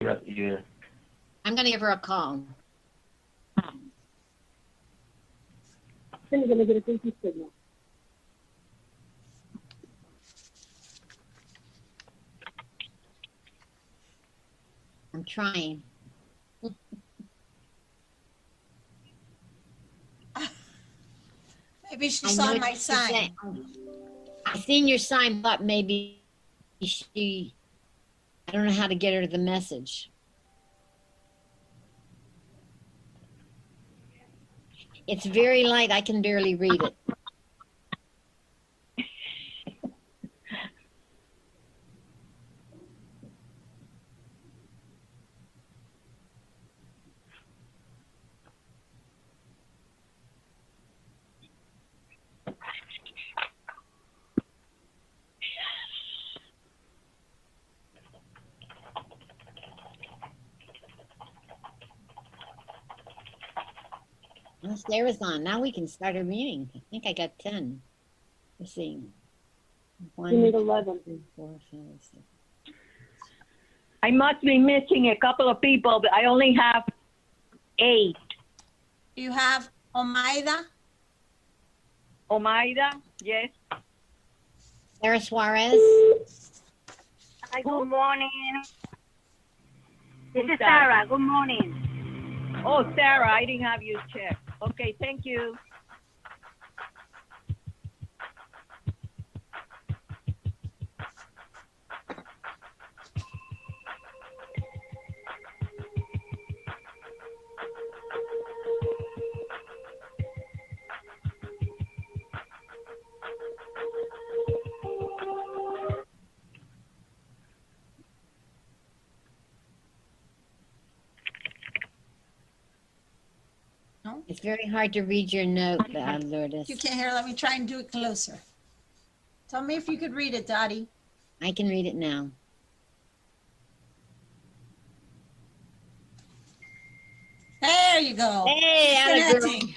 hear us either. I'm going to give her a call. You're going to get a busy signal. I'm trying. Maybe she I saw know my what you're saying. sign. I seen your sign, but maybe I don't know how to get her the message. It's very light. I can barely read it. Well, Sarah's on. Now we can start our meeting. I think I got 10. Let's see. One, You need 11. 2, 3, 4, 5, 6. I must be missing a couple of people, but I only have 8. You have Omaida? Omaida, yes. Sarah Suarez. Hi, good morning. This Who's is that? Sarah. Good morning. Oh, Sarah, I didn't have you check. Okay, thank you. No? It's very hard to read your note, Lourdes. You can't hear. Let me try and do it closer. Tell me if you could read it, Dottie. I can read it now. There you go. Hey, atta girl. Connecting.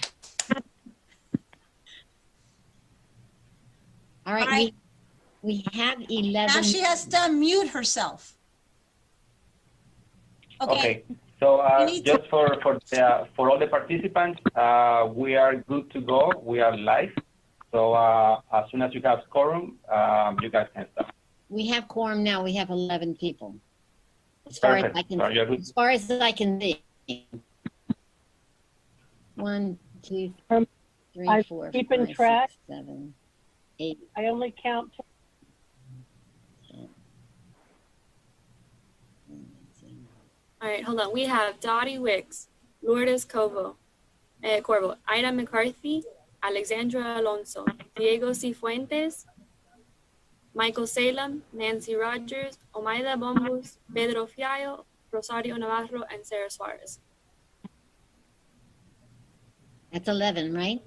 All right, All right. we have Now 11. she has to unmute herself. Okay. So You need just for all the participants, we are good to go. We are live. So as soon as you have quorum, you guys can start. We have quorum now. We have 11 people. As far as Perfect. I can, So you're good. as far as I can see. 1, 2, Um, 3, I'm 4, keeping 5, track. 6, 7, 8. I only count. All right, hold on. We have Dottie Wicks, Lourdes Corvo, Ida McCarthy, Alexandra Alonso, Diego Cifuentes, Michael Salem, Nancy Rogers, Omaida Bombus, Pedro Fiallo, Rosario Navarro, and Sarah Suarez. That's 11, right?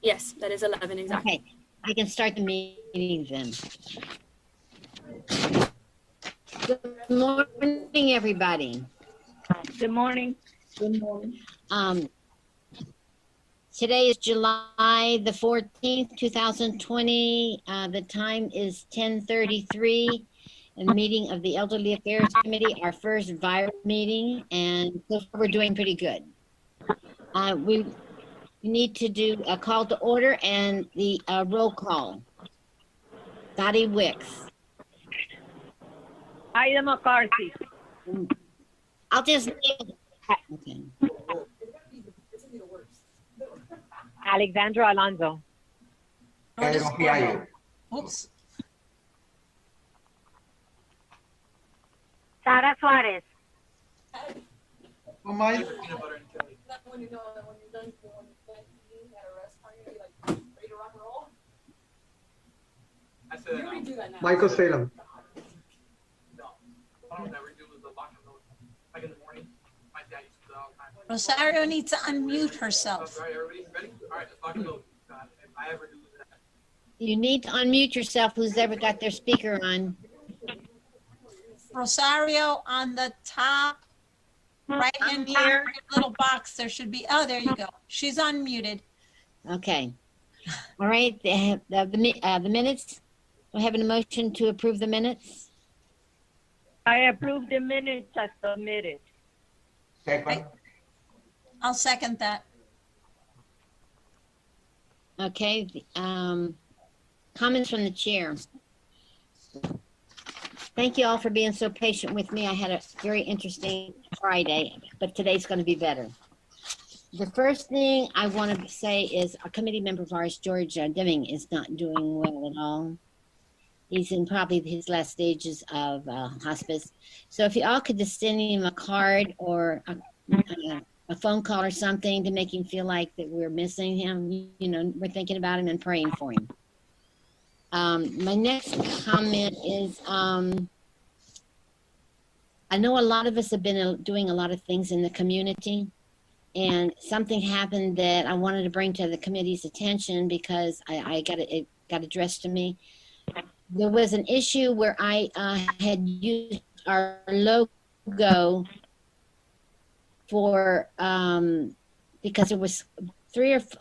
Yes, that is 11 exactly. Okay, I can start the meeting then. Good morning, everybody. Good morning. Good morning. Today is July the 14th, 2020. The time is 10:33. And meeting of the Elderly Affairs Committee, our first virus meeting, and so far we're doing pretty good. We need to do a call to order and the roll call. Dottie Wicks. Ida McCarthy. I'll just okay. Alexandra Alonso. Lourdes Corvo. Oops. Sarah Suarez. Michael Salem. Rosario needs to unmute herself. You need to unmute yourself, who's ever got their speaker on. Rosario, on the top right hand corner, little box, there should be, oh, there you go. She's unmuted. Okay. All right, the minutes, we're having a motion to approve the minutes. I approve the minutes as submitted. Second. I'll second that. Okay, comments from the chair. Thank you all for being so patient with me. I had a very interesting Friday, but today's going to be better. The first thing I want to say is a committee member of ours, George Deming, is not doing well at all. He's in probably his last stages of hospice. So if you all could just send him a card or a phone call or something to make him feel like that we're missing him, you know, we're thinking about him and praying for him. My next comment is, I know a lot of us have been doing a lot of things in the community, and something happened that I wanted to bring to the committee's attention because it got addressed to me. There was an issue where I had used our logo for, because there was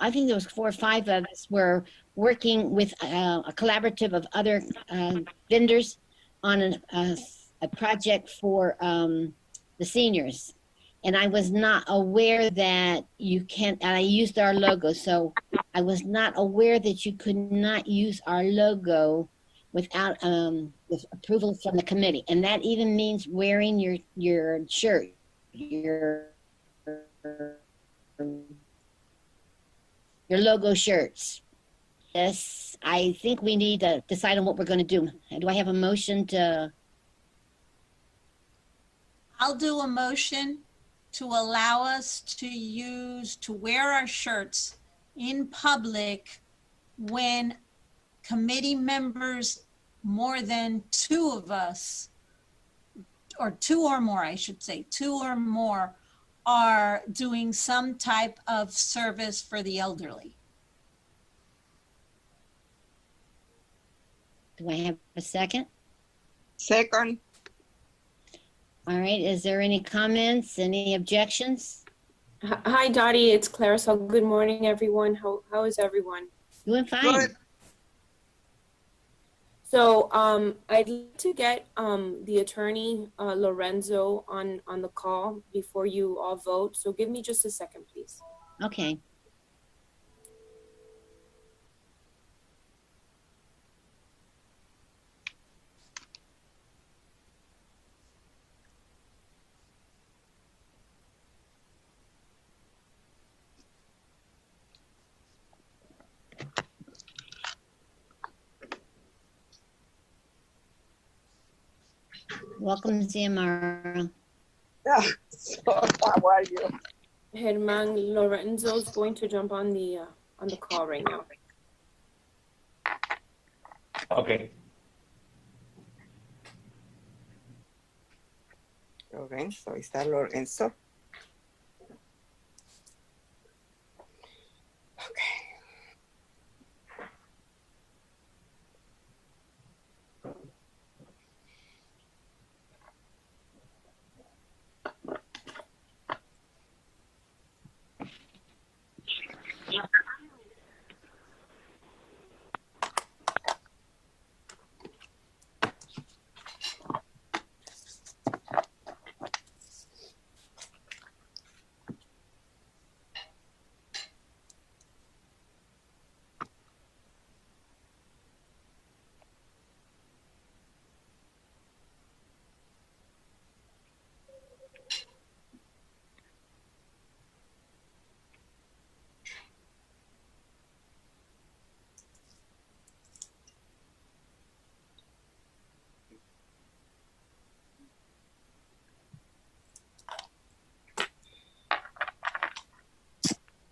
I think there was 4 or 5 of us were working with a collaborative of other vendors on a project for the seniors. And I was not aware that you can't, and I used our logo, so I was not aware that you could not use our logo without with approval from the committee. And that even means wearing your shirt, your logo shirts. Yes, I think we need to decide on what we're going to do. Do I have a motion to? I'll do a motion to allow us to wear our shirts in public when committee members, more than 2 of us, or 2 or more, I should say, 2 or more, are doing some type of service for the elderly. Do I have a second? Second. All right, is there any comments, any objections? Hi, Dottie. It's Clarissa. Good morning, everyone. How is everyone? Doing fine. Good. So I'd like to get the attorney, Lorenzo, on the call before you all vote. So give me just a second, please. Okay. Welcome, Xiomara. So, how are you? Herman Lorenzo is going to jump on the call right now. Okay. Lorenzo, está Lorenzo. Okay.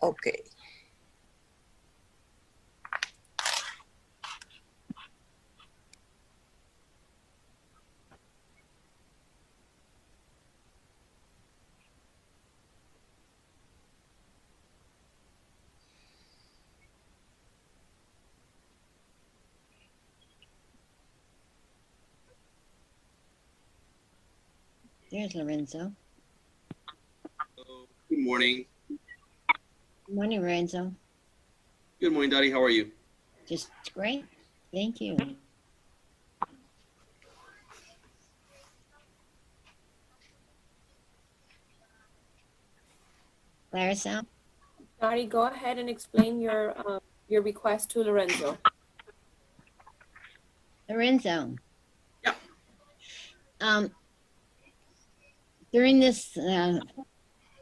Okay. There's Lorenzo. Good morning. Good morning, Lorenzo. Good morning, Dottie. How are you? Just great. Thank you. Clarissa? Dottie, go ahead and explain your request to Lorenzo. Lorenzo? Yeah. During this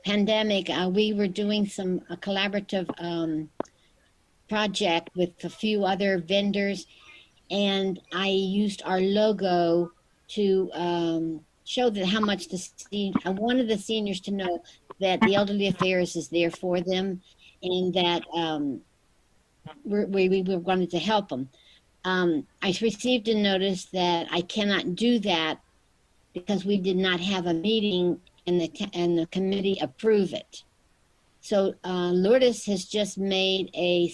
pandemic, we were doing a collaborative project with a few other vendors, and I used our logo to show that how much I wanted the seniors to know that the Elderly Affairs is there for them, and that we wanted to help them. I received a notice that I cannot do that because we did not have a meeting and the committee approve it. So Lourdes has just made a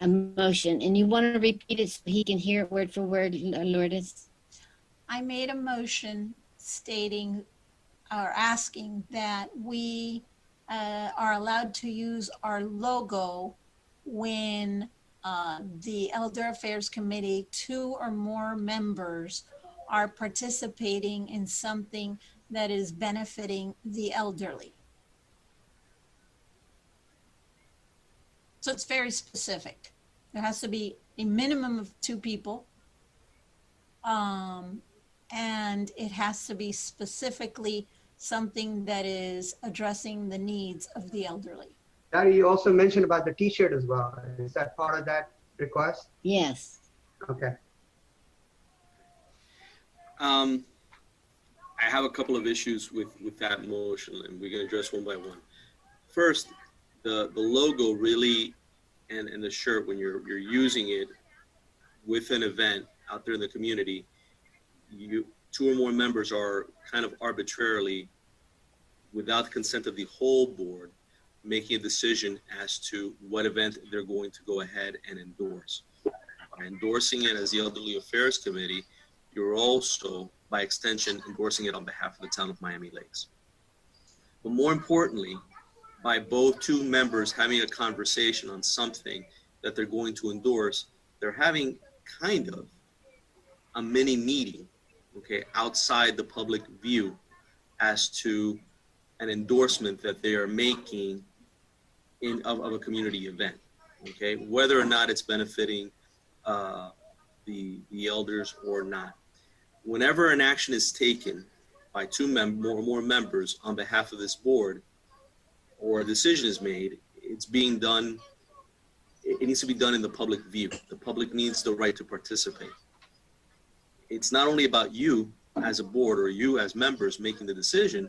motion, and you want to repeat it so he can hear it word for word, Lourdes? I made a motion stating or asking that we are allowed to use our logo when the Elder Affairs Committee, 2 or more members are participating in something that is benefiting the elderly. So it's very specific. There has to be a minimum of 2 people. And it has to be specifically something that is addressing the needs of the elderly. Dottie, you also mentioned about the T-shirt as well. Is that part of that request? Yes. Okay. I have a couple of issues with that motion, and we're going to address one by one. First, the logo really, and the shirt, when you're using it with an event out there in the community, 2 or more members are kind of arbitrarily, without the consent of the whole board, making a decision as to what event they're going to go ahead and endorse. By endorsing it as the Elderly Affairs Committee, you're also, by extension, endorsing it on behalf of the town of Miami Lakes. But more importantly, by both 2 members having a conversation on something that they're going to endorse, they're having kind of a mini meeting, okay, outside the public view as to an endorsement that they are making of a community event, okay, whether or not it's benefiting the elders or not. Whenever an action is taken by 2 or more members on behalf of this board, or a decision is made, it's being done, it needs to be done in the public view. The public needs the right to participate. It's not only about you as a board or you as members making the decision,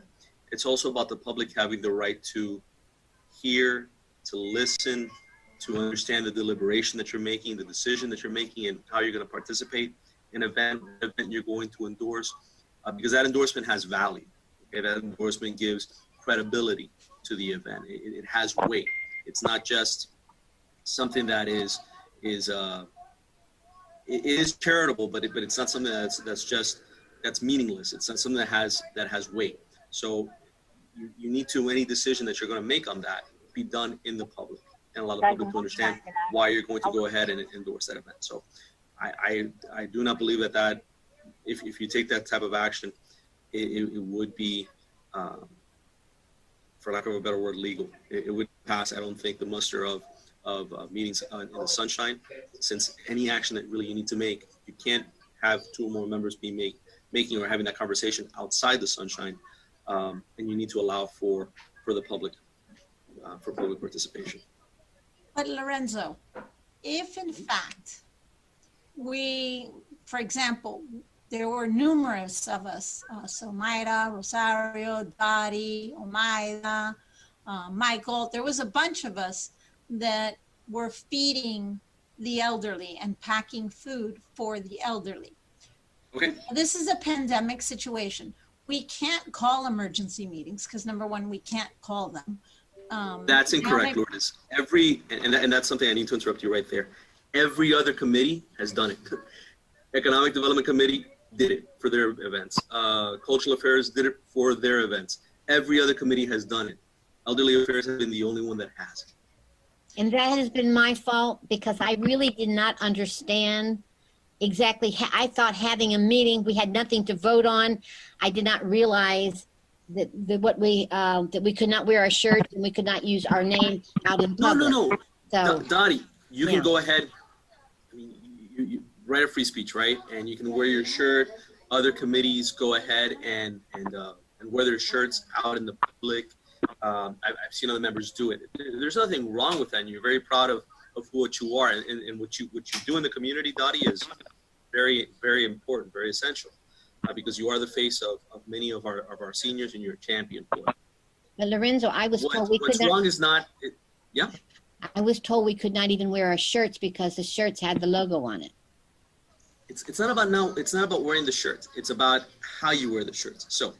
it's also about the public having the right to hear, to listen, to understand the deliberation that you're making, the decision that you're making, and how you're going to participate in an event you're going to endorse, because that endorsement has value. Okay? That endorsement gives credibility to the event. It has weight. It's not just something that it is charitable, but it's not something that's meaningless. It's not something that has weight. So you need to, any decision that you're going to make on that, be done in the public and allow the public to understand why you're going to go ahead and endorse that event. So I do not believe that if you take that type of action, it would be, for lack of a better word, legal. It would pass, I don't think, the muster of meetings in the sunshine, since any action that really you need to make, you can't have 2 or more members be making or having that conversation outside the sunshine, and you need to allow for the public, for public participation. But Lorenzo, if in fact for example, there were numerous of us, so Mayra, Rosario, Dottie, Omaida, Michael, there was a bunch of us that were feeding the elderly and packing food for the elderly. Okay. This is a pandemic situation. We can't call emergency meetings because, number one, we can't call them. That's incorrect, Lourdes. And that's something I need to interrupt you right there. Every other committee has done it. Economic Development Committee did it for their events. Cultural Affairs did it for their events. Every other committee has done it. Elderly Affairs has been the only one that hasn't. And that has been my fault because I really did not understand exactly. I thought having a meeting, we had nothing to vote on. I did not realize that that we could not wear our shirts and we could not use our name out in public. No. So, Dottie, you Yeah. can go ahead. I mean, you right of free speech, right? And you can wear your shirt. Other committees go ahead and wear their shirts out in the public. I've seen other members do it. There's nothing wrong with that. And you're very proud of what you are, and what you do in the community, Dottie, is very, very important, very essential, because you are the face of many of our seniors, and you're a champion for it. but Lorenzo, I was told we What's could not. wrong is not. Yeah. I was told we could not even wear our shirts because the shirts had the logo on it. It's not about wearing the shirts. It's about how you wear the shirts. So,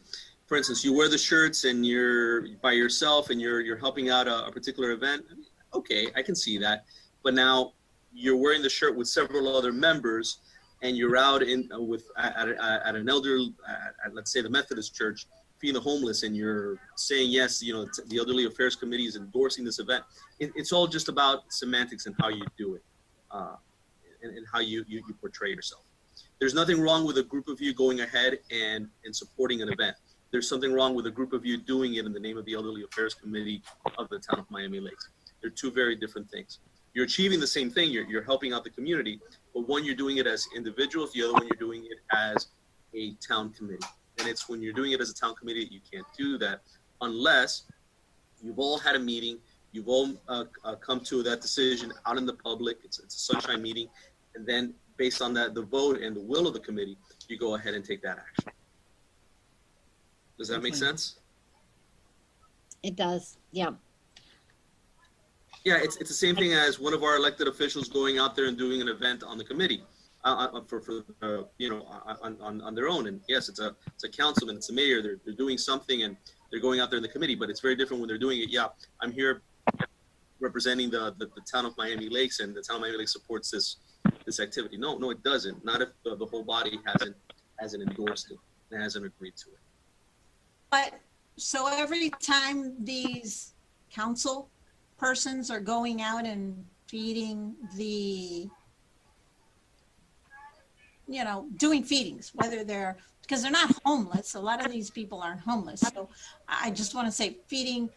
for instance, you wear the shirts and you're by yourself and you're helping out a particular event. Okay, I can see that. But now you're wearing the shirt with several other members, and you're out at an elder, let's say the Methodist Church, feeding the homeless, and you're saying yes. The Elderly Affairs Committee is endorsing this event. It's all just about semantics and how you do it. And how you portray yourself. There's nothing wrong with a group of you going ahead and supporting an event. There's something wrong with a group of you doing it in the name of the Elderly Affairs Committee of the town of Miami Lakes. They're two very different things. You're achieving the same thing. You're helping out the community, but one, you're doing it as individuals. The other one, you're doing it as a town committee. And it's when you're doing it as a town committee that you can't do that unless you've all had a meeting. You've all come to that decision out in the public. It's a sunshine meeting. And then based on that, the vote and the will of the committee, you go ahead and take that action. Does that make sense? It does. Yeah. Yeah, it's the same thing as one of our elected officials going out there and doing an event on the committee on their own. And yes, it's a councilman, it's a mayor. They're doing something and they're going out there in the committee, but it's very different when they're doing it. Yeah, I'm here representing the town of Miami Lakes, and the town of Miami Lakes supports this activity. No, it doesn't. Not if the whole body hasn't endorsed it and hasn't agreed to it. But so every time these council persons are going out and feeding doing feedings, because they're not homeless. A lot of these people aren't homeless. So I just want to say feeding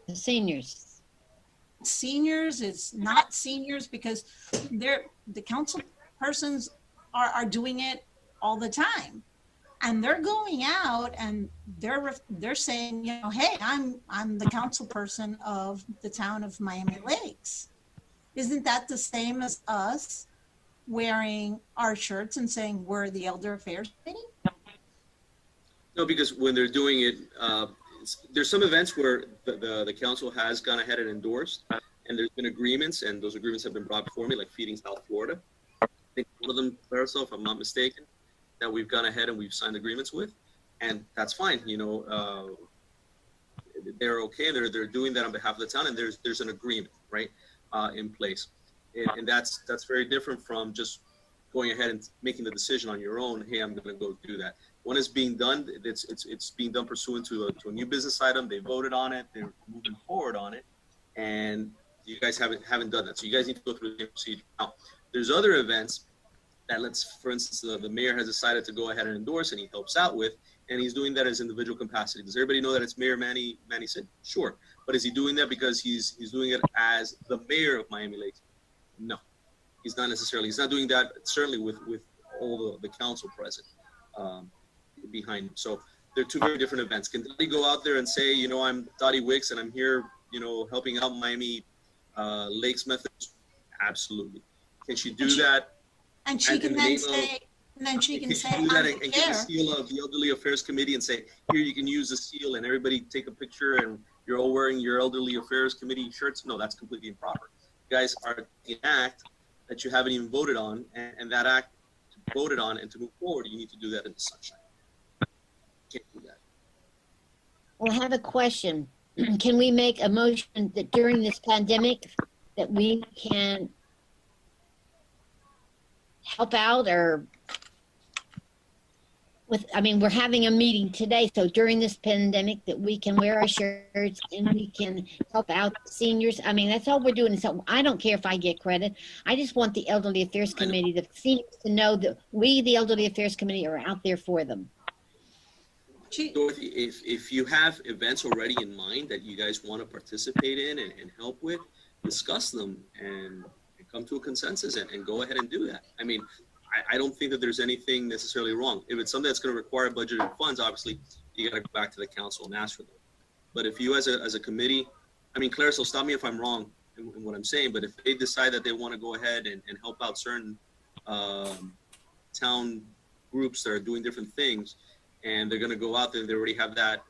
The seniors. seniors, it's not seniors, because the council persons are doing it all the time. And they're going out and they're saying, hey, I'm the council person of the town of Miami Lakes. Isn't that the same as us wearing our shirts and saying we're the Elder Affairs Committee? No, because when they're doing it, there's some events where the council has gone ahead and endorsed, and there's been agreements, and those agreements have been brought before me, like Feeding South Florida. I think one of them, Marisol, if I'm not mistaken, that we've gone ahead and we've signed agreements with, and that's fine. They're okay, and they're doing that on behalf of the town, and there's an agreement, right, in place, and that's very different from just going ahead and making the decision on your own. Hey, I'm going to go do that. When it's being done, it's being done pursuant to a new business item. They voted on it. They're moving forward on it, and you guys haven't done that. So you guys need to go through the procedure. Now, there's other events that, for instance, the mayor has decided to go ahead and endorse, and he helps out with, and he's doing that as individual capacity. Does everybody know that it's Mayor Manny Sid? Sure. But is he doing that because he's doing it as the mayor of Miami Lakes? No, he's not necessarily. He's not doing that, certainly with all the council present behind him. So they're two very different events. Can Dottie go out there and say, I'm Dottie Wicks and I'm here, helping out Miami Lakes Methodist? Absolutely. Can she do that? And she can then say, do that and get the seal of the Elderly Affairs Committee and say, here, you can use the seal, and everybody take a picture and you're all wearing your Elderly Affairs Committee shirts? No, that's completely improper. You guys are an act that you haven't even voted on, and that act voted on, and to move forward, you need to do that in the sunshine. You can't do that. Well, I have a question. Can we make a motion that during this pandemic that we can help out or we're having a meeting today, so during this pandemic that we can wear our shirts and we can help out seniors. I mean, that's all we're doing. So I don't care if I get credit. I just want the Elderly Affairs Committee, the seniors, to know that we, the Elderly Affairs Committee, are out there for them. Dorothy, if you have events already in mind that you guys want to participate in and help with, discuss them and come to a consensus and go ahead and do that. I mean, I don't think that there's anything necessarily wrong. If it's something that's going to require budgeted funds, obviously you got to go back to the council and ask for them. But if you as a committee, I mean, Claire, so stop me if I'm wrong in what I'm saying, but if they decide that they want to go ahead and help out certain town groups that are doing different things, and they're going to go out there, they already have that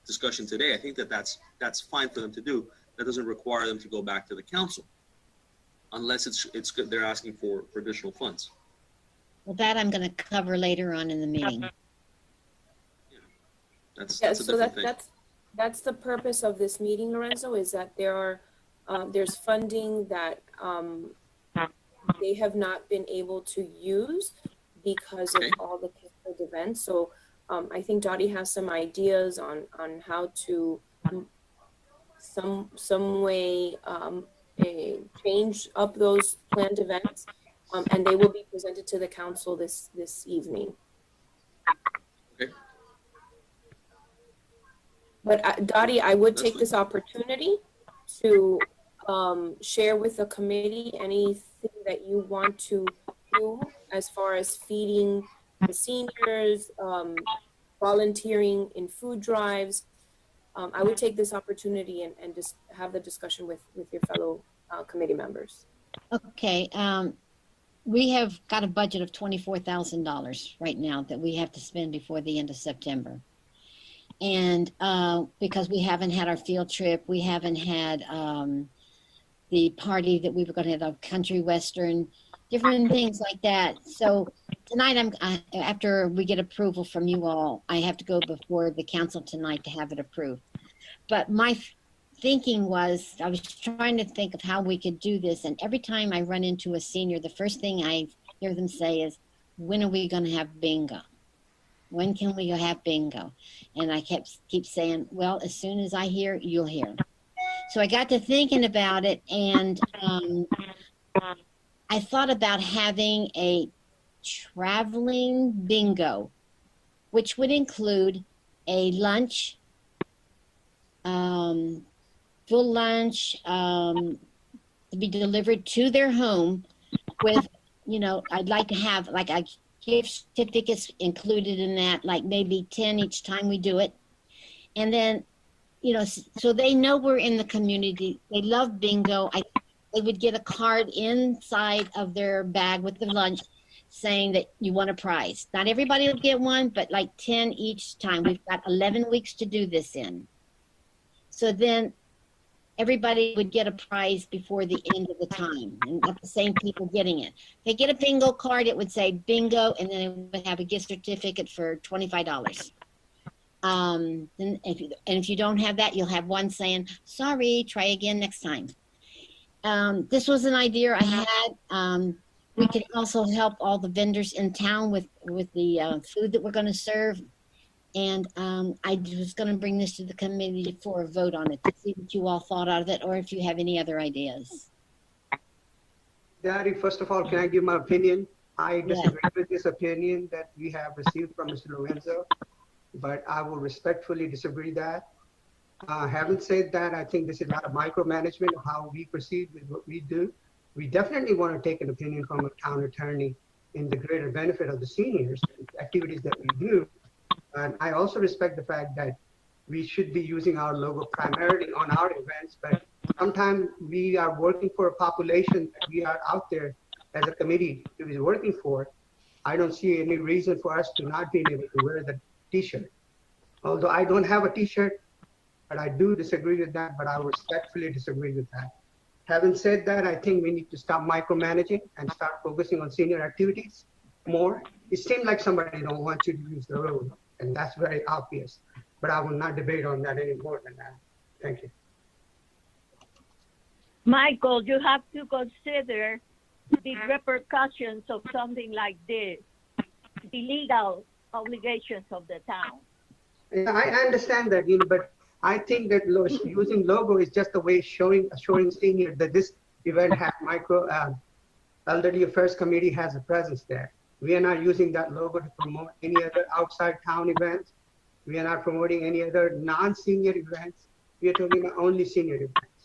discussion today, I think that's fine for them to do. That doesn't require them to go back to the council, unless it's they're asking for additional funds. Well, that I'm going to cover later on in the meeting. That's Yeah, a so different thing. that's the purpose of this meeting, Lorenzo, is that there's funding that they have not been able to use because of all the canceled events. So I think Dottie has some ideas on how to some way change up those planned events, and they will be presented to the council this evening. Okay. But Dottie, I would take this opportunity to share with the committee anything that you want to do as far as feeding the seniors, volunteering in food drives. I would take this opportunity and just have the discussion with your fellow committee members. Okay. We have got a budget of $24,000 right now that we have to spend before the end of September. And because we haven't had our field trip, we haven't had the party that we were going to have, a country western, different things like that. So tonight, after we get approval from you all, I have to go before the council tonight to have it approved. But my thinking was, I was trying to think of how we could do this. And every time I run into a senior, the first thing I hear them say is, when are we going to have bingo? When can we have bingo? And I keep saying, well, as soon as I hear, you'll hear. So I got to thinking about it, and I thought about having a traveling bingo, which would include a lunch, full lunch, to be delivered to their home with, I'd like to have like a gift certificates included in that, like maybe 10 each time we do it. And then, so they know we're in the community. They love bingo. They would get a card inside of their bag with the lunch saying that you won a prize. Not everybody will get one, but like 10 each time. We've got 11 weeks to do this in. So then everybody would get a prize before the end of the time, and not the same people getting it. If they get a bingo card, it would say bingo, and then it would have a gift certificate for $25. And if you don't have that, you'll have one saying, sorry, try again next time. This was an idea I had. We could also help all the vendors in town with the food that we're going to serve. And I was going to bring this to the committee for a vote on it to see what you all thought of it, or if you have any other ideas. Daddy, first of all, can I give my opinion? I disagree with this opinion that we have received from Mr. Lorenzo, but I will respectfully disagree that. Having said that, I think this is a lot of micromanagement of how we proceed with what we do. We definitely want to take an opinion from a town attorney in the greater benefit of the seniors, activities that we do. And I also respect the fact that we should be using our logo primarily on our events, but sometimes we are working for a population that we are out there as a committee to be working for. I don't see any reason for us to not be able to wear the t-shirt. Although I don't have a t-shirt, but I do disagree with that, but I respectfully disagree with that. Having said that, I think we need to stop micromanaging and start focusing on senior activities more. It seems like somebody don't want you to use the road, and that's very obvious, but I will not debate on that any more than that. Thank you. Michael, you have to consider the repercussions of something like this, the legal obligations of the town. Yeah, I understand that, but I think that using logo is just a way showing senior that this event has elderly affairs committee has a presence there. We are not using that logo to promote any other outside town events. We are not promoting any other non-senior events. We are talking about only senior events.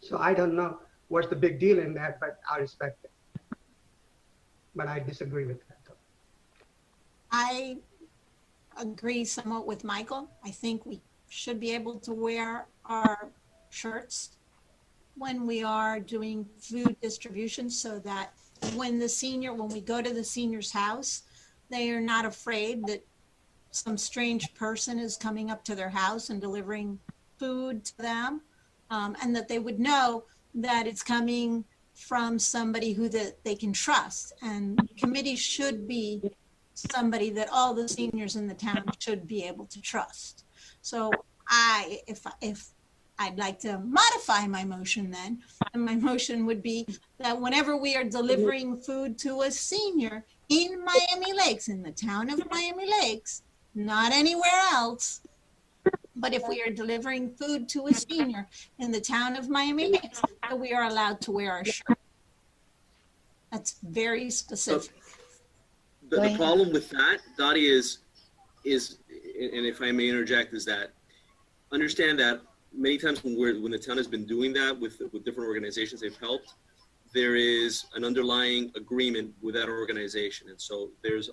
So I don't know what's the big deal in that, but I respect it. But I disagree with that. I agree somewhat with Michael. I think we should be able to wear our shirts when we are doing food distribution so that when we go to the senior's house, they are not afraid that some strange person is coming up to their house and delivering food to them, and that they would know that it's coming from somebody who they can trust. And the committee should be somebody that all the seniors in the town should be able to trust. So if I'd like to modify my motion then, and my motion would be that whenever we are delivering food to a senior in Miami Lakes, in the town of Miami Lakes, not anywhere else, but if we are delivering food to a senior in the town of Miami Lakes, that we are allowed to wear our shirt. That's very specific. So the problem with that, Dottie, is, and if I may interject, is that understand that many times when the town has been doing that with different organizations they've helped, there is an underlying agreement with that organization, and so there's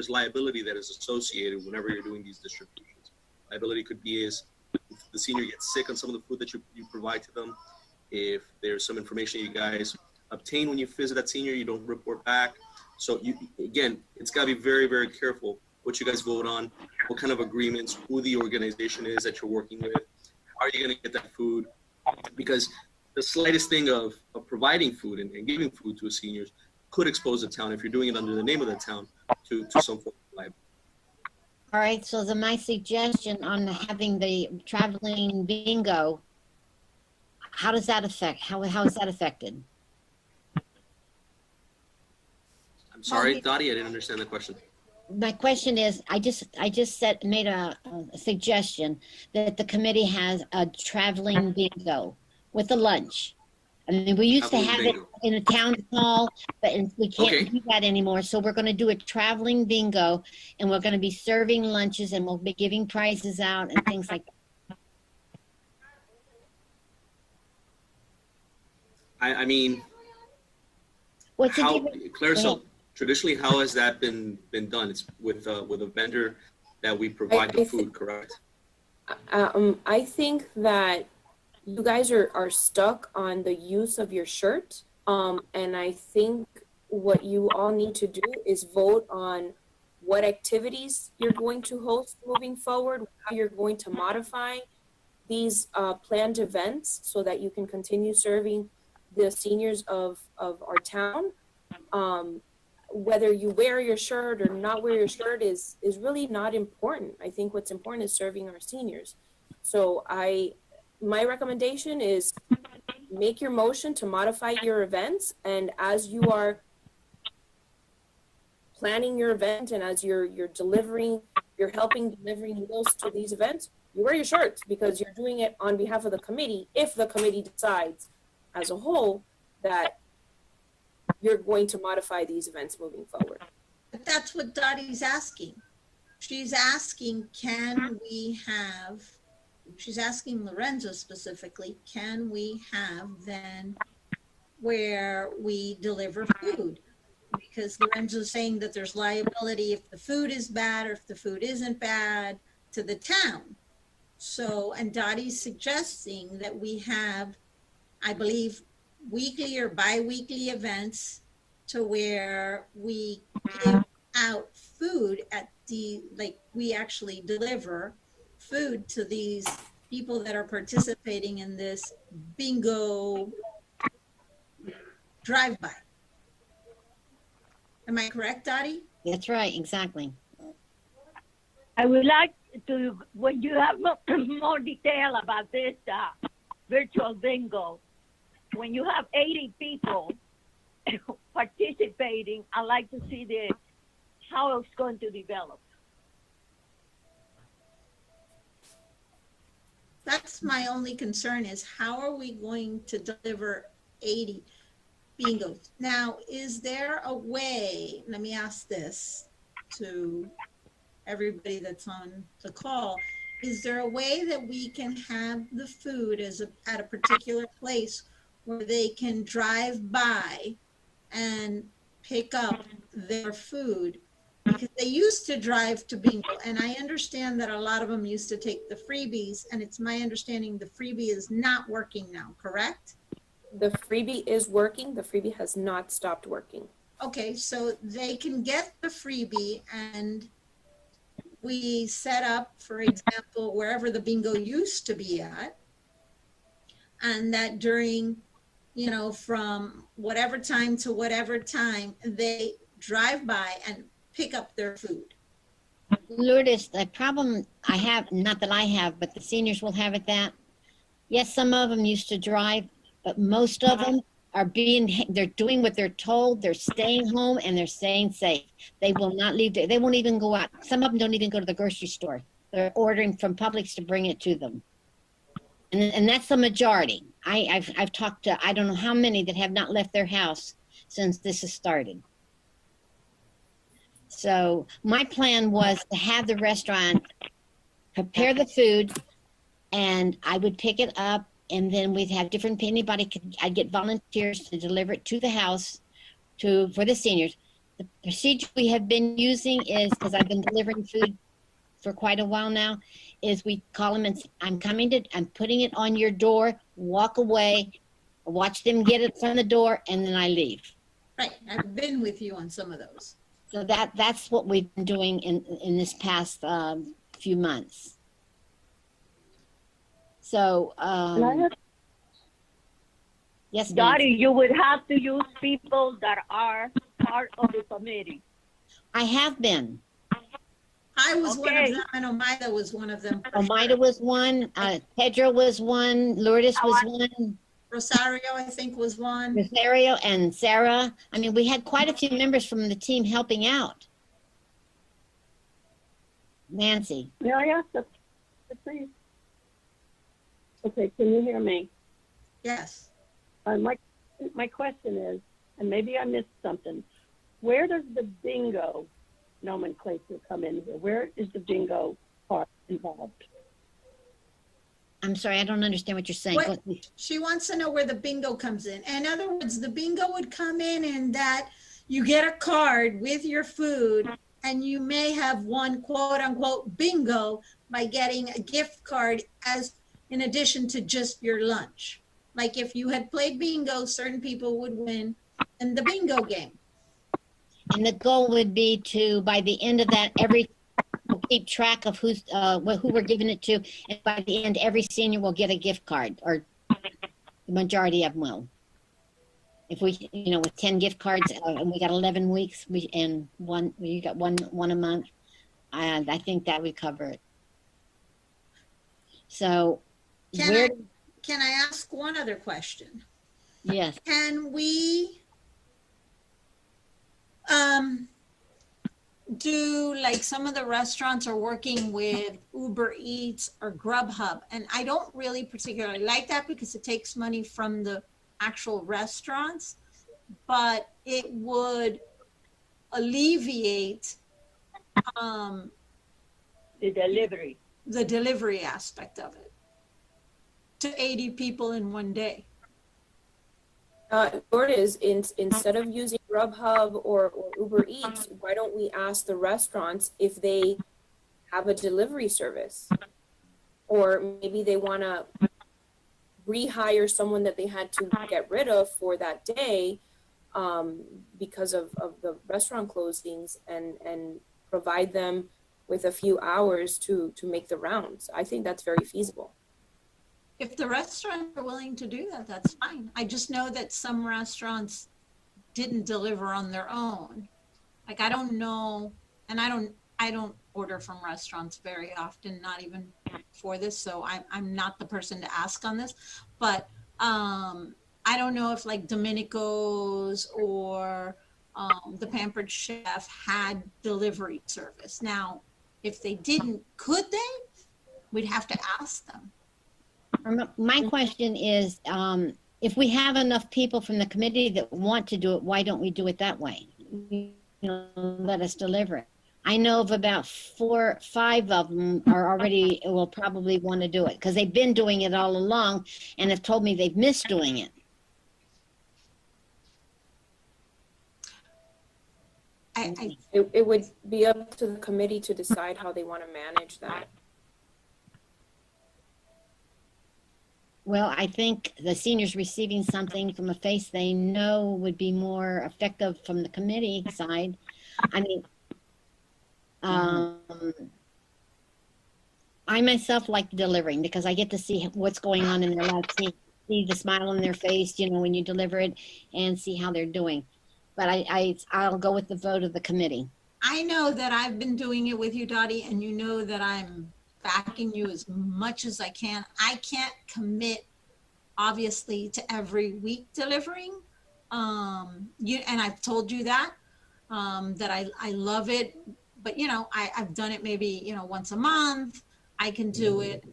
liability that is associated whenever you're doing these distributions. Liability could be if the senior gets sick on some of the food that you provide to them, if there's some information you guys obtain when you visit that senior, you don't report back. So again, it's got to be very, very careful what you guys vote on, what kind of agreements, who the organization is that you're working with, how are you going to get that food? Because the slightest thing of providing food and giving food to seniors could expose the town, if you're doing it under the name of the town, to some form of liability. All right, so my suggestion on having the traveling bingo, how does that affect, how is that affected? I'm sorry, Dottie, I didn't understand the question. My question is, I just made a suggestion that the committee has a traveling bingo with a lunch. I mean, we used to have it in a town hall, but we can't do that anymore. So we're going to do a traveling bingo, and we're going to be serving lunches, and we'll be giving prizes out and things like that. I mean, Clarissa, traditionally, how has that been done? It's with a vendor that we provide the food, correct? I think that you guys are stuck on the use of your shirt. And I think what you all need to do is vote on what activities you're going to host moving forward, how you're going to modify these planned events so that you can continue serving the seniors of our town. Whether you wear your shirt or not wear your shirt is really not important. I think what's important is serving our seniors. So my recommendation is make your motion to modify your events, and as you are planning your event and as you're helping delivering meals to these events, you wear your shirts because you're doing it on behalf of the committee if the committee decides as a whole that you're going to modify these events moving forward. But that's what Dottie's asking. She's asking, she's asking Lorenzo specifically, can we have then where we deliver food? Because Lorenzo's saying that there's liability if the food is bad or if the food isn't bad to the town. So, and Dottie's suggesting that we have, I believe, weekly or bi-weekly events to where we give out food at we actually deliver food to these people that are participating in this bingo drive-by. Am I correct, Dottie? That's right, exactly. I would like to, when you have more detail about this virtual bingo, when you have 80 people participating, I'd like to see the how it's going to develop. That's my only concern is how are we going to deliver 80 bingos? Now, is there a way, let me ask this to everybody that's on the call, is there a way that we can have the food at a particular place where they can drive by and pick up their food? Because they used to drive to bingo, and I understand that a lot of them used to take the freebies, and it's my understanding the freebie is not working now, correct? The freebie is working. The freebie has not stopped working. Okay, so they can get the freebie, and we set up, for example, wherever the bingo used to be at, and that during, you know, from whatever time to whatever time, they drive by and pick up their food. Lourdes, the problem I have, not that I have, but the seniors will have it that, yes, some of them used to drive, but most of them they're doing what they're told, they're staying home and they're staying safe. They will not leave, they won't even go out. Some of them don't even go to the grocery store. They're ordering from Publix to bring it to them. And that's the majority. I've talked to, I don't know how many that have not left their house since this has started. So my plan was to have the restaurant prepare the food and I would pick it up and then we'd have different, I'd get volunteers to deliver it to the house for the seniors. The procedure we have been using is, because I've been delivering food for quite a while now, is we call them and say, I'm putting it on your door, walk away, watch them get it from the door, and then I leave. Right, I've been with you on some of those. So that's what we've been doing in this past few months. So, yes, Dottie, you would have to use people that are part of the committee. I have been. I was one of them, and Omaida was one of them. Omaida was one, Pedro was one, Lourdes was one. Rosario, I think, was one. Rosario and Sarah. I mean, we had quite a few members from the team helping out. Nancy. May I ask a please? Okay, can you hear me? Yes. My question is, and maybe I missed something, where does the bingo nomenclature come in here? Where is the bingo part involved? I'm sorry, I don't understand what you're saying. What, she wants to know where the bingo comes in. In other words, the bingo would come in that you get a card with your food and you may have won quote unquote bingo by getting a gift card as in addition to just your lunch. Like if you had played bingo, certain people would win in the bingo game. And the goal would be to, by the end of that, we'll keep track of who we're giving it to, and by the end, every senior will get a gift card, or the majority of them will. If we, with 10 gift cards, and we got 11 weeks, you got one a month, and I think that would cover it. So, Can I ask one other question? Yes. Can we do, like some of the restaurants are working with Uber Eats or Grubhub, and I don't really particularly like that because it takes money from the actual restaurants, but it would alleviate the delivery aspect of it to 80 people in one day. Lourdes, instead of using Grubhub or Uber Eats, why don't we ask the restaurants if they have a delivery service? Or maybe they want to rehire someone that they had to get rid of for that day because of the restaurant closings, and provide them with a few hours to make the rounds. I think that's very feasible. If the restaurants are willing to do that, that's fine. I just know that some restaurants didn't deliver on their own. Like, I don't know, and I don't order from restaurants very often, not even for this, so I'm not the person to ask on this. But I don't know if like Domenico's or the Pampered Chef had delivery service. Now, if they didn't, could they? We'd have to ask them. My question is, if we have enough people from the committee that want to do it, why don't we do it that way? You know, let us deliver it. I know of about 4 or 5 of them are already, will probably want to do it because they've been doing it all along and have told me they've missed doing it. It would be up to the committee to decide how they want to manage that. Well, I think the seniors receiving something from a face they know would be more effective from the committee side. I mean, I myself like delivering because I get to see what's going on in their lives, see the smile on their face, you know, when you deliver it and see how they're doing. But I'll go with the vote of the committee. I know that I've been doing it with you, Dottie, and you know that I'm backing you as much as I can. I can't commit, obviously, to every week delivering. And I've told you that, that I love it. But, you know, I've done it maybe, you know, once a month. I can do it.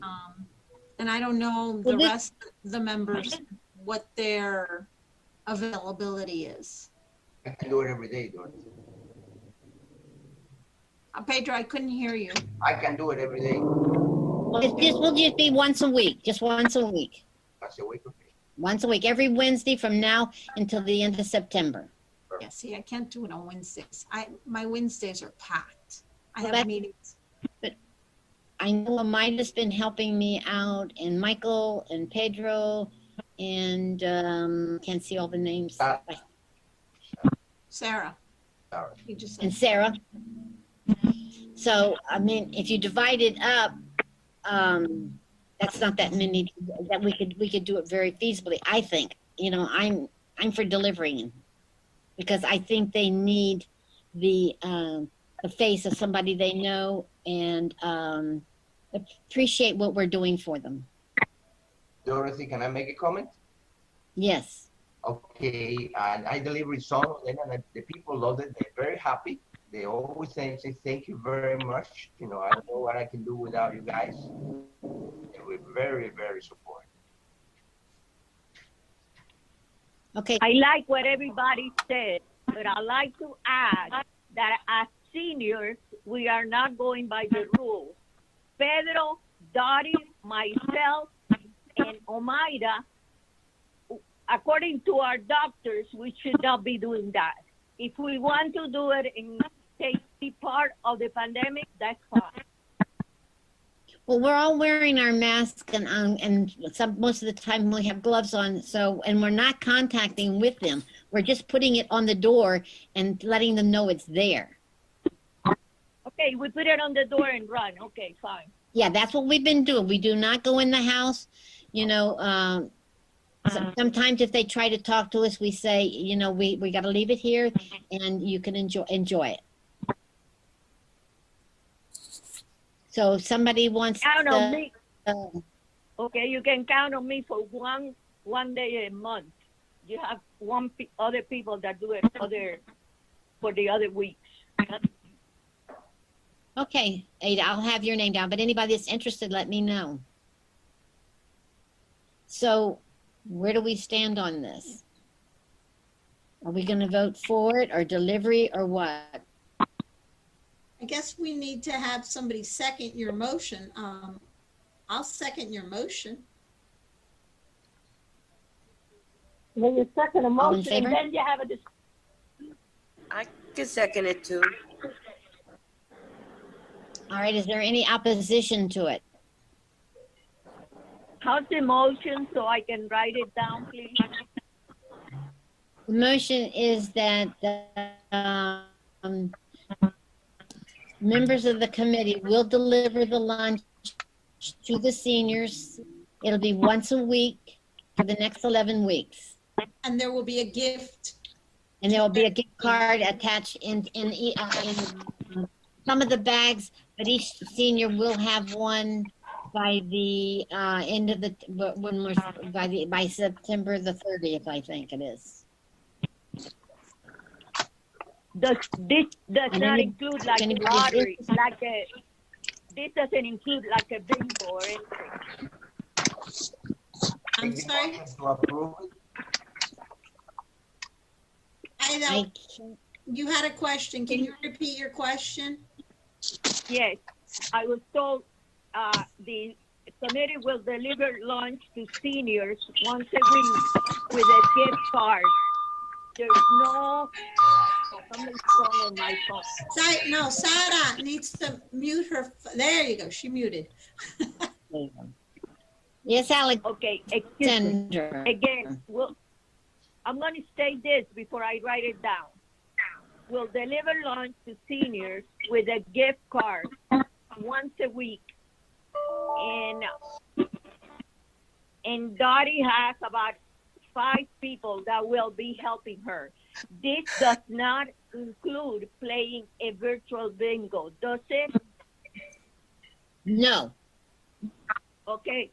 And I don't know the rest of the members, what their availability is. I can do it every day, Dorothy. Pedro, I couldn't hear you. I can do it every day. We'll just be once a week, just once a week. Once a week, okay. Once a week, every Wednesday from now until the end of September. Yeah, see, I can't do it on Wednesdays. My Wednesdays are packed. I Well, have that- meetings. But I know Amaida's been helping me out, and Michael and Pedro, and can't see all the names. Sarah. Sarah. You just said. And Sarah. So, I mean, if you divide it up, that's not that many that we could do it very feasibly. I think, you know, I'm for delivering because I think they need the face of somebody they know and appreciate what we're doing for them. Dorothy, can I make a comment? Yes. Okay, and I delivered some of them, and the people love it. They're very happy. They always say thank you very much. You know, I don't know what I can do without you guys. And we're very, very supportive. Okay. I like what everybody said, but I like to add that as seniors, we are not going by the rules. Pedro, Dottie, myself, and Omaida, according to our doctors, we should not be doing that. If we want to do it and be part of the pandemic, that's fine. Well, we're all wearing our masks and most of the time we have gloves on. So, and we're not contacting with them. We're just putting it on the door and letting them know it's there. Okay, we put it on the door and run. Okay, fine. Yeah, that's what we've been doing. We do not go in the house. You know, sometimes if they try to talk to us, we say, you know, we got to leave it here and you can enjoy it. So if somebody wants count on to, me. Okay, you can count on me for one day a month. You have other people that do it for the other weeks. Okay, Ada, I'll have your name down, but anybody that's interested, let me know. So where do we stand on this? Are we going to vote for it or delivery or what? I guess we need to have somebody second your motion. I'll second your motion. When you second a All in motion, favor? and then you have a discussion. I can second it too. All right, is there any opposition to it? How's the motion so I can write it down, please? The motion is that members of the committee will deliver the lunch to the seniors. It'll be once a week for the next 11 weeks. And there will be a gift. And there will be a gift card attached in some of the bags, but each senior will have one by the end of the, when we're, by September the 30th, I think it is. This does And not any- include like a anybody lottery, interested? like a, this doesn't include like a bingo or anything. I'm Make the sorry, motion to approve it. Ida, you had a question. Can you repeat your question? Yes, I was told, the committee will deliver lunch to seniors once a week with a gift card. There's no, something's wrong with my phone. No, Sarah needs to mute her. There you go. She muted. Yes, Alex. Okay, excuse me. Alexander. Again, I'm going to say this before I write it down. We'll deliver lunch to seniors with a gift card once a week. And Dottie has about 5 people that will be helping her. This does not include playing a virtual bingo, does it? No. Okay.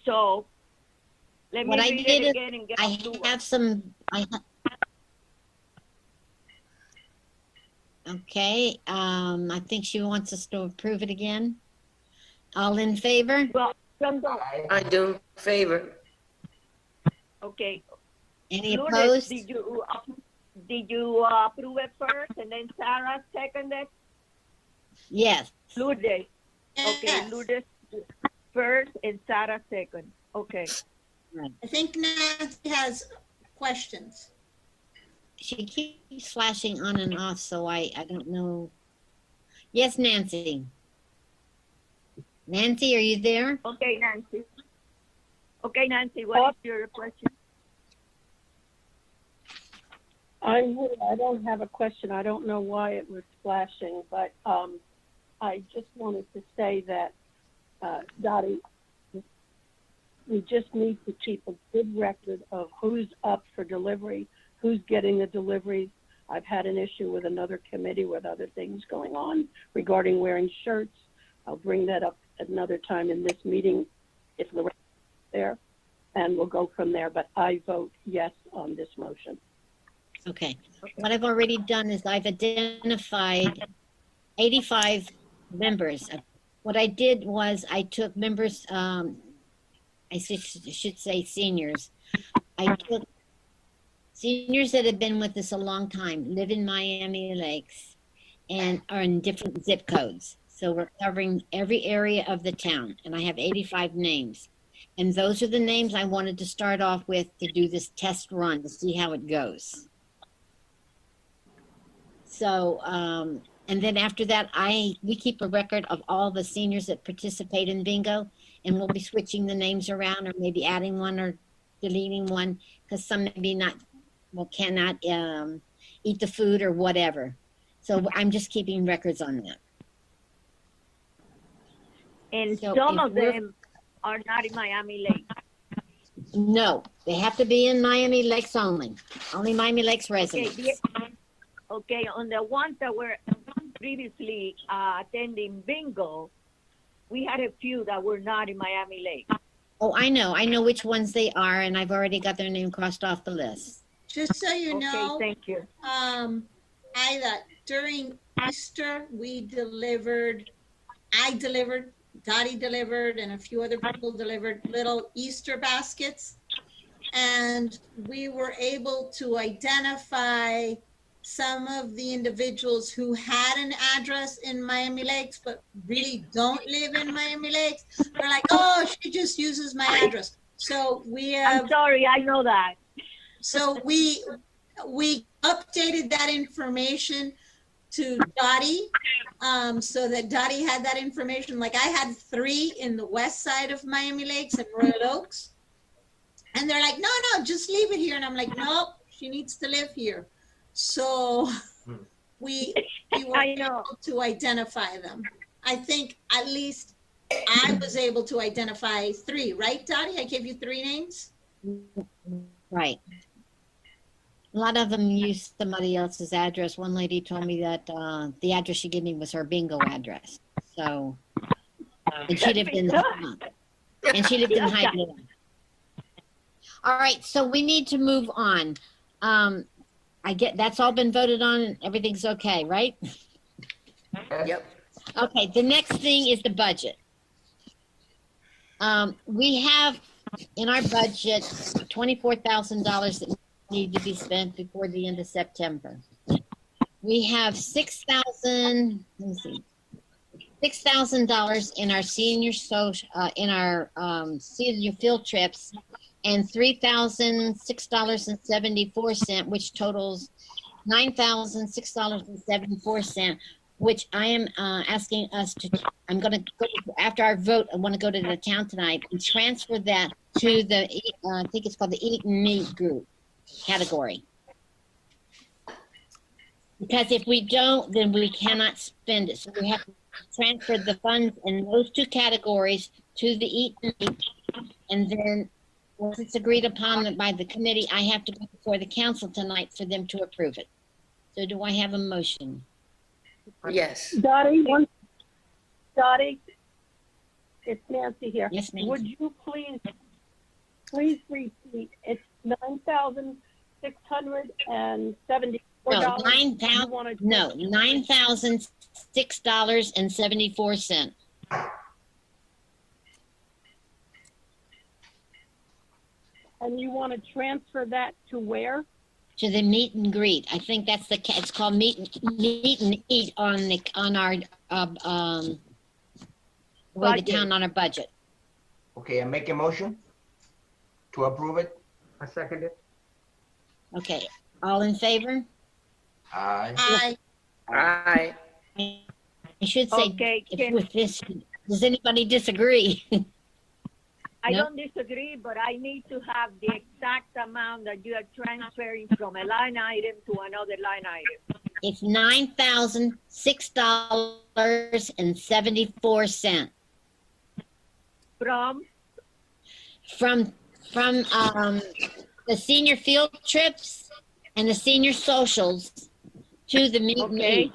So, let me What I read did it is again and get I have some, okay, I think she wants us to approve it again. All in favor? Well, I do favor. okay. Any Lourdes, opposed? did you approve it first and then Sarah seconded? Yes. Lourdes. Okay, Yes. Lourdes first and Sarah second. Okay. I think Nancy has questions. She keeps flashing on and off, so I don't know. Yes, Nancy. Nancy, are you there? Okay, Nancy. Okay, Nancy, what is your question? I'm here. I don't have a question. I don't know why it was flashing, but I just wanted to say that, Dottie, we just need to keep a good record of who's up for delivery, who's getting the deliveries. I've had an issue with another committee with other things going on regarding wearing shirts. I'll bring that up at another time in this meeting if Loretta's there, and we'll go from there. But I vote yes on this motion. Okay. What I've already done is I've identified 85 members. What I did was I took members, I should say seniors. I took seniors that have been with us a long time, live in Miami Lakes, and are in different zip codes. So we're covering every area of the town, and I have 85 names. And those are the names I wanted to start off with to do this test run to see how it goes. So, and then after that, we keep a record of all the seniors that participate in bingo, and we'll be switching the names around or maybe adding one or deleting one because some maybe cannot eat the food or whatever. So I'm just keeping records on that. And So some if of them are not in Miami Lakes. No, they have to be in Miami Lakes only. Only Miami Lakes residents. Okay, on the ones that were previously attending bingo, we had a few that were not in Miami Lakes. Oh, I know which ones they are, and I've already got their name crossed off the list. Just so you know, thank you. Ida, during Easter, I delivered, Dottie delivered, and a few other people delivered little Easter baskets. And we were able to identify some of the individuals who had an address in Miami Lakes, but really don't live in Miami Lakes. They're like, oh, she just uses my address. So we have. I'm sorry, I know that. So we updated that information to Dottie, so that Dottie had that information. Like I had 3 in the west side of Miami Lakes and Royal Oaks. And they're like, no, just leave it here. And I'm like, nope, she needs to live here. So we were able to identify them. I think at least I was able to identify 3, right, Dottie? I gave you 3 names? Right. A lot of them used somebody else's address. One lady told me that the address she gave me was her bingo address. So, and she lived in Hialeah. All right, so we need to move on. I get, that's all been voted on and everything's okay, right? Yep. Okay, the next thing is the budget. We have in our budget $24,000 that need to be spent before the end of September. We have $6,000 in our senior social, in our senior field trips, and $3,006.74, which totals $9,006.74, which I am asking us to, I'm going to go, after our vote, I want to go to the town tonight and transfer that to the, I think it's called the Eat and Meet group category. Because if we don't, then we cannot spend it. So we have to transfer the funds in those two categories to the Eat and Meet. And then once it's agreed upon by the committee, I have to go before the council tonight for them to approve it. So do I have a motion? Yes. Dottie, it's Nancy here. Yes, Nancy. Would you please repeat? It's $9,674. No, $9,006.74. And you want to transfer that to where? To the meet and greet. I think that's the, it's called meet and eat on the, on our, way the town on our budget. Okay, I make a motion to approve it. I second it. Okay, all in favor? Aye. Aye. Aye. I should say, Okay, with this, does anybody disagree? I No? don't disagree, but I need to have the exact amount that you are transferring from a line item to another line item. It's $9,006.74 From from the senior field trips and the senior socials to the meet and Okay. eat.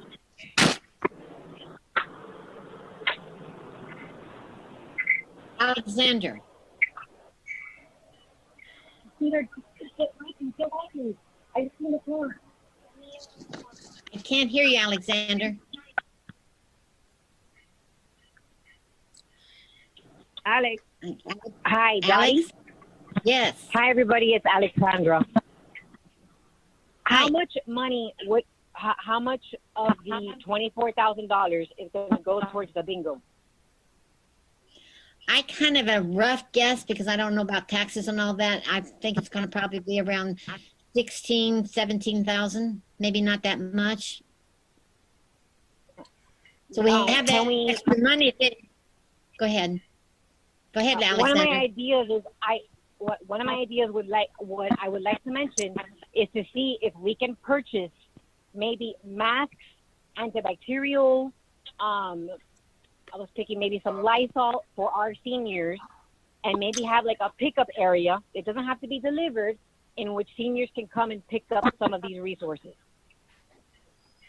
Alexander. I can't hear you, Alexander. Alex. Hi, Dottie. Alex? Yes. Hi, everybody. It's Alexandra. How much money would? How much of the $24,000 is going to go towards the bingo? I kind of a rough guess because I don't know about taxes and all that. I think it's going to probably be around 17,000, maybe not that much. So we have that extra money. Go ahead. Go ahead, Alexander. One of my ideas is one of my ideas would like what I would like to mention is to see if we can purchase maybe masks, antibacterial. I was thinking maybe some Lysol for our seniors, and maybe have like a pickup area. It doesn't have to be delivered, in which seniors can come and pick up some of these resources.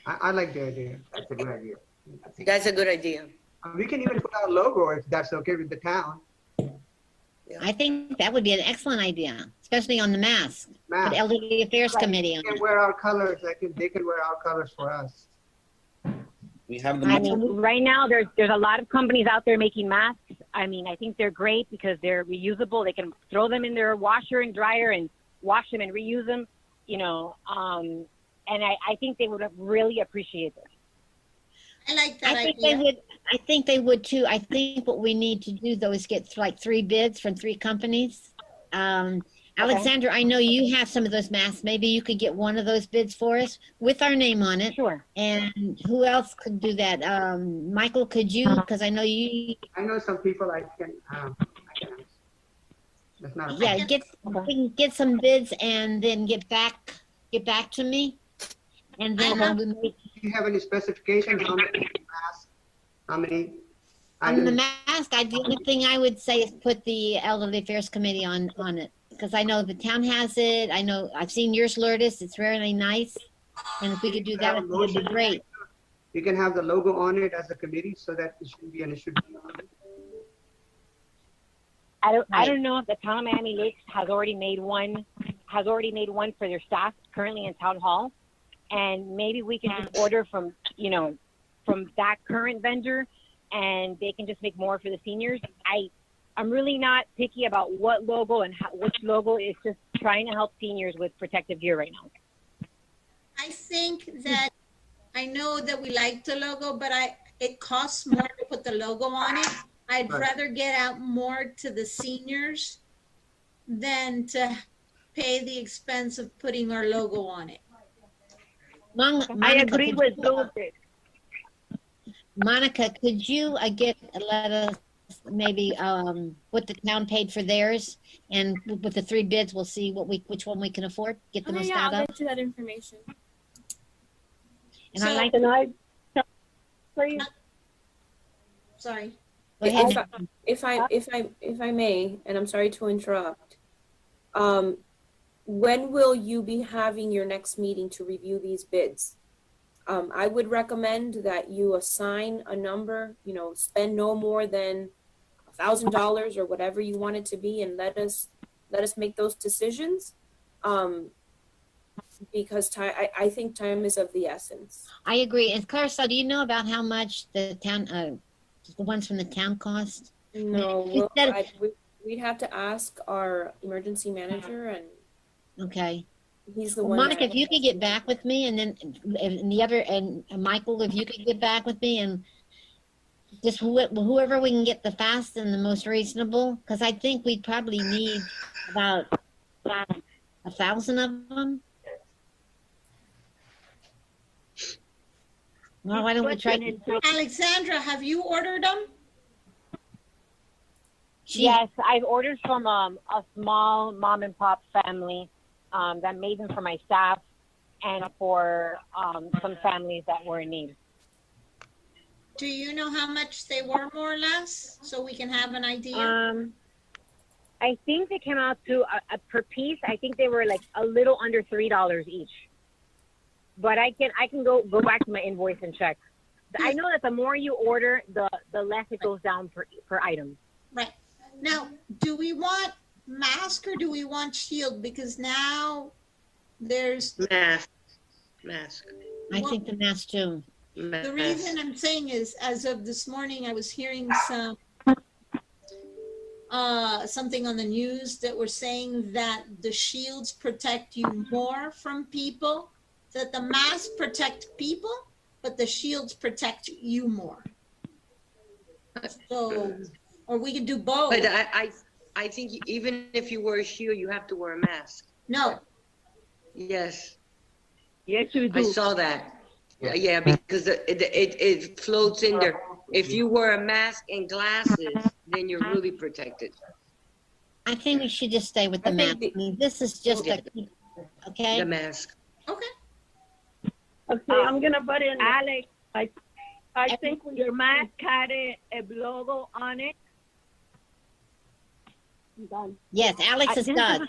I like the idea. That's a good idea. That's a good idea. We can even put our logo if that's okay with the town. I think that would be an excellent idea, especially on the mask. Mask. The Elderly Affairs Committee on They can it. wear our colors. They can wear our colors for us. We have the I mean, right now there's a lot of companies out there making masks. I mean, I think they're great because they're reusable. They can throw them in their washer and dryer and wash them and reuse them, you know. And I think they would have really appreciated this. I like that I think idea. they would. I think they would too. I think what we need to do though is get like 3 bids from 3 companies. Alexander, I know you have some of those masks. Maybe you could get one of those bids for us with our name on it. Sure. And who else could do that? Michael, could you? Because I know you. I know some people I can ask. That's not a Yeah, problem. get some bids and then get back to me. And then we may, Do you have any specifications on the mask? How many? on the mask, the only thing I would say is put the Elderly Affairs Committee on it. Because I know the town has it. I know I've seen yours, Lourdes. It's really nice. And if we could do that, it would be great. You can have the logo on it as a committee so that it shouldn't be an issue. I don't know if the town of Miami Lakes has already made one has already made one for their staff currently in town hall, and maybe we can just order from, you know, from that current vendor, and they can just make more for the seniors. I'm really not picky about what logo and which logo. It's just trying to help seniors with protective gear right now. I think that, I know that we like the logo, but it costs more to put the logo on it. I'd rather get out more to the seniors than to pay the expense of putting our logo on it. I agree with Dulce. Monica, could you let us maybe what the town paid for theirs, and with the 3 bids, we'll see which one we can afford. Get the most out I'll of. get you that information. And So- I like. Can I, please? Sorry. Go ahead. If I may, and I'm sorry to interrupt, when will you be having your next meeting to review these bids? I would recommend that you assign a number, you know, spend no more than $1,000 or whatever you want it to be, and let us make those decisions. Because I think time is of the essence. I agree. And Clarissa, do you know about how much the town, the ones from the town cost? No, we'd have to ask our emergency manager, and Okay. he's the Well, one. Monica, if you could get back with me, and then and Michael, if you could get back with me, and just whoever we can get the fastest and the most reasonable, because I think we'd probably need about 1,000 of them. Well, why don't we try? Alexandra, have you ordered them? Yes, I've ordered from a small mom and pop family that made them for my staff and for some families that were in need. Do you know how much they were, more or less, so we can have an idea? I think they came out to per piece. I think they were like a little under $3 each. But I can go back to my invoice and check. I know that the more you order, the less it goes down per item. Right. Now, do we want mask or do we want shield? Because now there's Mask. I think the mask too. The reason I'm saying is, as of this morning, I was hearing something on the news that were saying that the shields protect you more from people, that the masks protect people, but the shields protect you more. So, or we could do both. But I think even if you wear a shield, you have to wear a mask. No. Yes. Yes, you do. I saw that. Yeah, because it floats in there. If you wear a mask and glasses, then you're really protected. I think we should just stay with the mask. I mean, this is just okay. The mask. Okay. Okay, I'm gonna butt in. Alex, I think your mask had a logo on it. I'm done. Yes, Alex's does.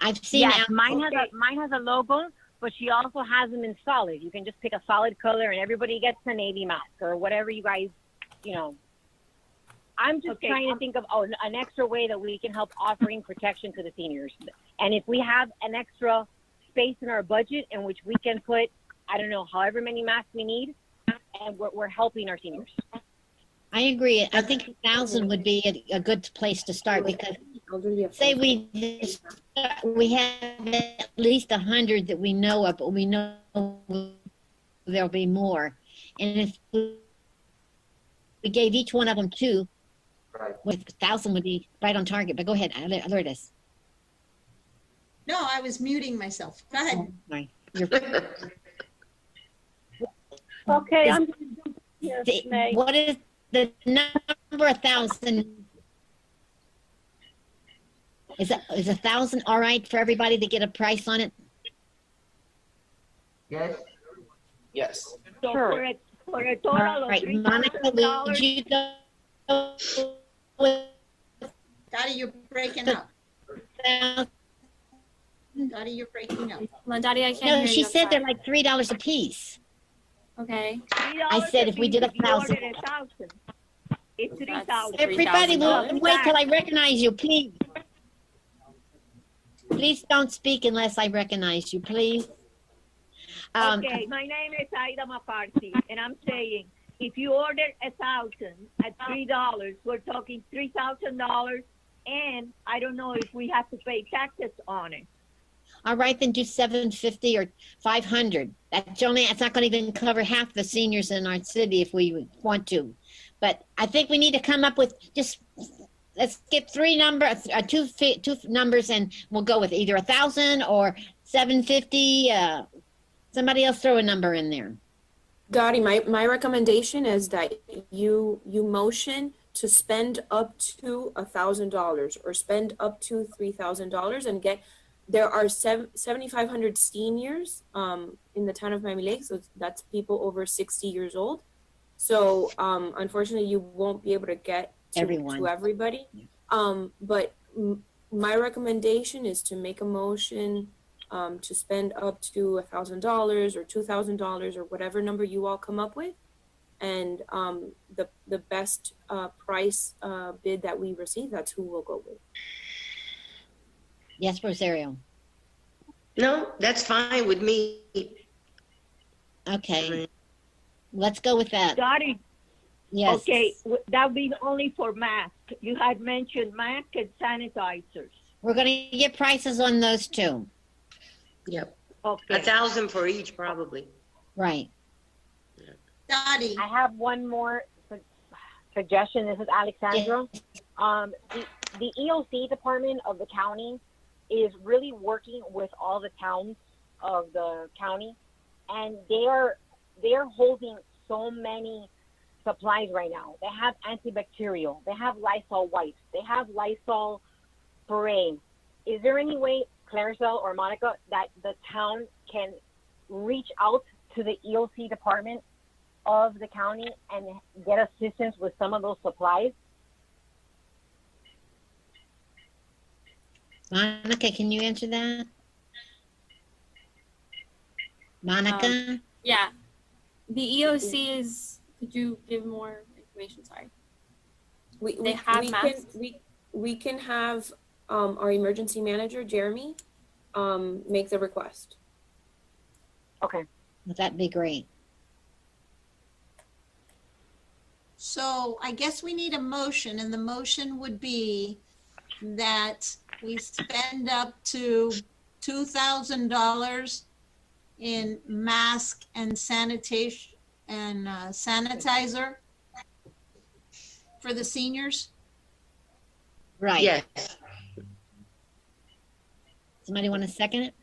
I've seen. Yes, Alex. mine has a logo, but she also has them in solid. You can just pick a solid color, and everybody gets a navy mask or whatever you guys, you know. I'm just trying to think of an extra way that we can help offering protection to the seniors. And if we have an extra space in our budget in which we can put, I don't know, however many masks we need, and we're helping our seniors. I agree. I think 1,000 would be a good place to start, because say we have at least 100 that we know of, but we know there'll be more. And if we gave each one of them 2, with 1,000 would be right on target. But go ahead, Lourdes. No, I was muting myself. Go ahead. Sorry. Okay, I'm gonna do this, May. What is the number 1,000? Is 1,000 all right for everybody to get a price on it? Yes. Yes. So Sure. for a total of Right, Monica, would you go with Dottie, you're breaking up. Dottie, you're breaking up. Well, Daddy, I can't No, hear she you. said they're like $3 a piece. Okay. I said if we did 1,000. It's 3,000. Everybody will wait till I recognize you, please. Please don't speak unless I recognize you, please. Okay, my name is Aida McCarthy, and I'm saying if you order 1,000 at $3, we're talking $3,000, and I don't know if we have to pay taxes on it. All right, then do 750 or 500. That's not going to even cover half the seniors in our city if we want to. But I think we need to come up with let's get two numbers, and we'll go with either 1,000 or 750. Somebody else throw a number in there. Dottie, my recommendation is that you motion to spend up to $1,000 or spend up to $3,000 and there are 7,500 seniors in the town of Miami Lakes, so that's people over 60 years old. So unfortunately, you won't be able to get to everybody. But my recommendation is to make a motion to spend up to $1,000 or $2,000 or whatever number you all come up with, and the best price bid that we receive, that's who we'll go with. Yes, Rosario. No, that's fine with me. Okay. Let's go with that. Dottie. Yes. Okay, that would be only for masks. You had mentioned masks and sanitizers. We're going to get prices on those too. Yep. Okay. 1,000 for each, probably. Right. Dottie. I have one more suggestion. This is Alexandra. The EOC department of the county is really working with all the towns of the county, and they're holding so many supplies right now. They have antibacterial, they have Lysol wipes, they have Lysol spray. Is there any way, Claricel or Monica, that the town can reach out to the EOC department of the county and get assistance with some of those supplies? Monica, can you answer that? Monica? Yeah. The EOC is, could you give more information? Sorry. We can have our emergency manager, Jeremy, make the request. Okay. That'd be great. So I guess we need a motion, and the motion would be that we spend up to $2,000 in mask and sanitation and sanitizer for the seniors. Right. Yes, Somebody want to second it?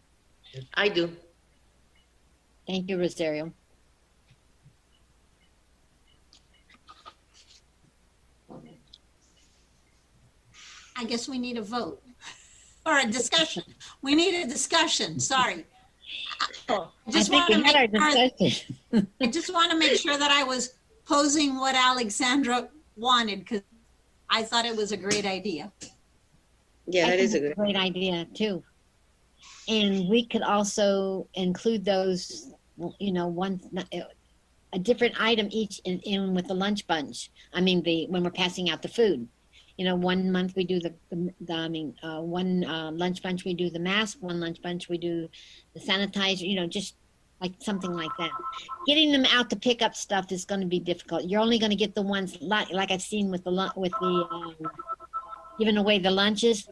I do. Thank you, Rosario. I guess we need a vote or a discussion. We need a discussion, sorry. I just want to make sure that I was posing what Alexandra wanted, because I thought it was a great idea. Yeah, that is a great idea too. And we could also include those, a different item each in with the lunch bunch. I mean, when we're passing out the food. 1 month we do one lunch bunch we do the mask, one lunch bunch we do the sanitizer, just like something like that. Getting them out to pick up stuff is going to be difficult. You're only going to get the ones like I've seen with the giving away the lunches.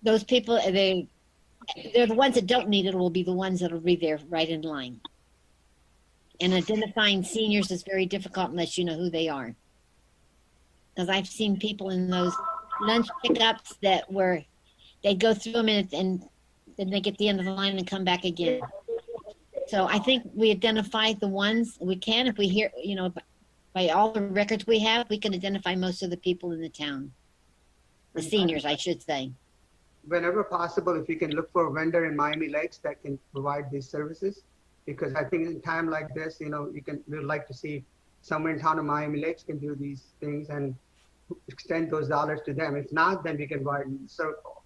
Those people, they're the ones that don't need it will be the ones that'll be there right in line. And identifying seniors is very difficult unless you know who they are. Because I've seen people in those lunch pickups that they go through them and then they get to the end of the line and come back again. So I think we identify the ones we can. If we hear, by all the records we have, we can identify most of the people in the town. The seniors, I should say. Whenever possible, if you can look for a vendor in Miami Lakes that can provide these services, because I think in a time like this, we'd like to see somewhere in town of Miami Lakes can do these things and extend those dollars to them. If not, then we can widen the circle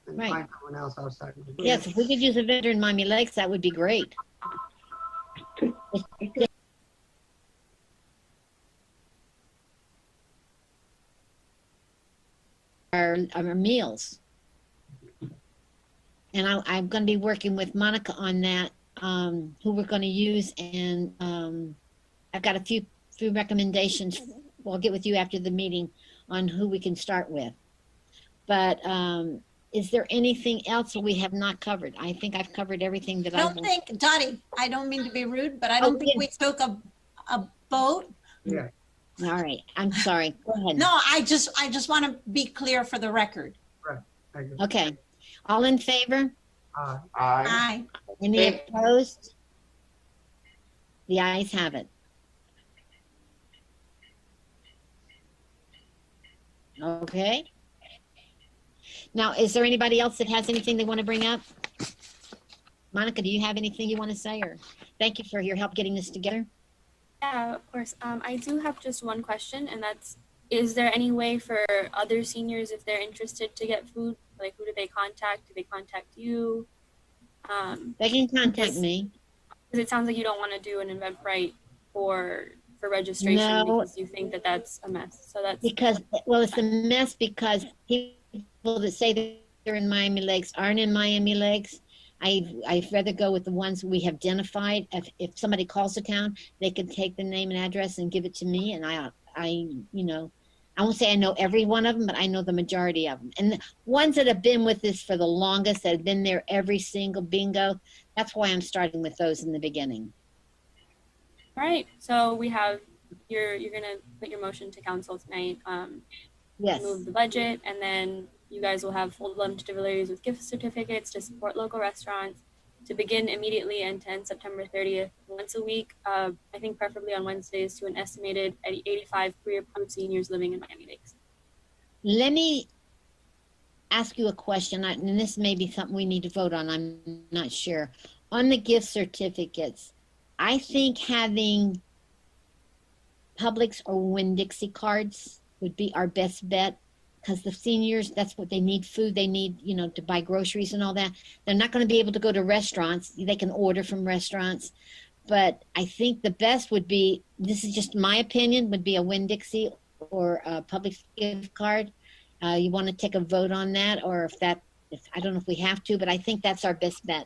and find someone else outside. Yes, if we could use a vendor in Miami Lakes, that would be great. Our meals. And I'm going to be working with Monica on that, who we're going to use. And I've got a few recommendations. I'll get with you after the meeting on who we can start with. But is there anything else that we have not covered? I think I've covered everything that I don't think, Dottie, I don't mean to be rude, but I don't think we took a vote. Yeah. All right. I'm sorry. Go ahead. No, I just want to be clear for the record. Right. I agree. Okay. All in favor? Aye. Aye. Any opposed? The ayes have it. Okay. Now, is there anybody else that has anything they want to bring up? Monica, do you have anything you want to say? Or thank you for your help getting this together. Yeah, of course. I do have just one question, and that's, is there any way for other seniors, if they're interested, to get food? Like, who do they contact? Do they contact you? They can contact me. Because it sounds like you don't want to do an Eventbrite for registration No. because you think that that's a mess. So that's Because, well, it's a mess because people that say that they're in Miami Lakes aren't in Miami Lakes. I'd rather go with the ones we have identified. If somebody calls the town, they can take the name and address and give it to me. And I won't say I know every one of them, but I know the majority of them. And the ones that have been with us for the longest, that have been there every single bingo, that's why I'm starting with those in the beginning. all right. So we have, you're gonna put your motion to council tonight. Yes. Move the budget, and then you guys will have full lunch deliveries with gift certificates to support local restaurants to begin immediately and to end September 30th, once a week. I think preferably on Wednesdays, to an estimated 85 pre-approved seniors living in Miami Lakes. Let me ask you a question, and this may be something we need to vote on. I'm not sure. On the gift certificates, I think having Publix or Winn-Dixie cards would be our best bet, because the seniors, that's what they need, food. They need, to buy groceries and all that. They're not going to be able to go to restaurants. They can order from restaurants. But I think the best would be, this is just my opinion, would be a Winn-Dixie or a Publix gift card. You want to take a vote on that, or if I don't know if we have to, but I think that's our best bet.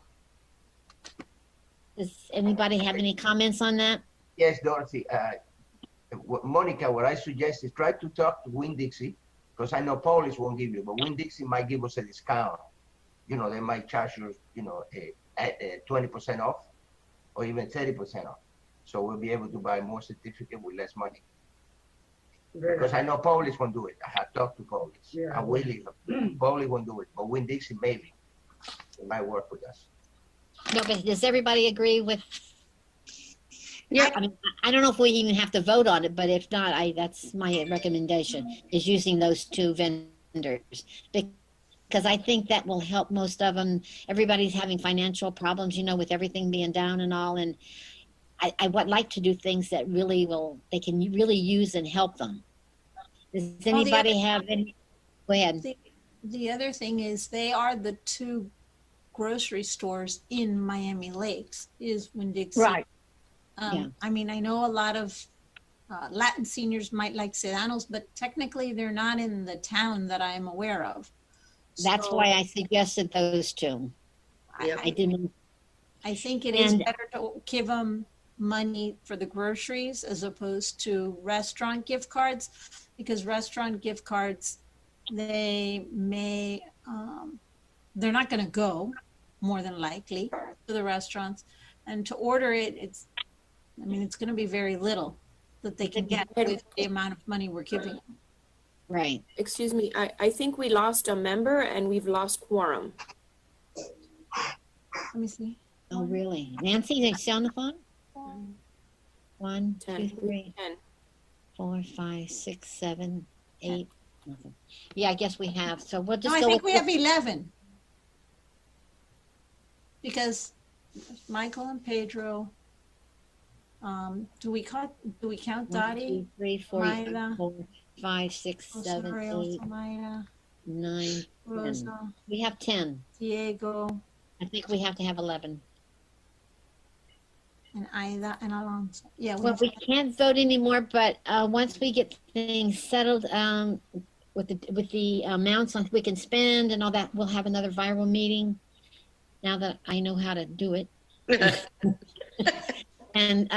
Does anybody have any comments on that? Yes, Dorothy. Monica, what I suggest is try to talk to Winn-Dixie, because I know Polish won't give you, but Winn-Dixie might give us a discount. They might charge you, 20% off or even 30% off. So we'll be able to buy more certificate with less money. Because I know Polish won't do it. I have talked to Polish. Yeah. I will leave them. Polish won't do it, but Winn-Dixie maybe. It might work with us. No, but does everybody agree with? Yeah. I don't know if we even have to vote on it, but if not, that's my recommendation, is using those two vendors. Because I think that will help most of them. Everybody's having financial problems, with everything being down and all. And I would like to do things that they can really use and help them. Does anybody have any? Go ahead. The other thing is, they are the two grocery stores in Miami Lakes, is Winn-Dixie. Right. Yeah. I mean, I know a lot of Latin seniors might like Sedanos, but technically they're not in the town that I'm aware of. That's So why I suggested those two. I didn't. I think it is better to give them money for the groceries as opposed to restaurant gift cards, because restaurant gift cards, they may, they're not going to go, more than likely, to the restaurants. And to order it, it's going to be very little that they can get with the amount of money we're giving them. Right. Excuse me, I think we lost a member and we've lost quorum. Let me see. Oh, really? Nancy, is she on the phone? 1, 2, 3, 4, 5, 6, 7, 8. Nothing. Yeah, I guess we have. So we'll just No, I go think with we have 11. Because Michael and Pedro, do we count 1, Dottie? 2, 3, 4, Mayra, 4, 5, 6, 7, Rosario, 8, Mayra, 9, 10. Rosa, We have 10. Diego, I think we have to have 11. and Aida and Alonso. Yeah. Well, we can't vote anymore, but once we get things settled with the amounts on we can spend and all that, we'll have another viral meeting, now that I know how to do it. And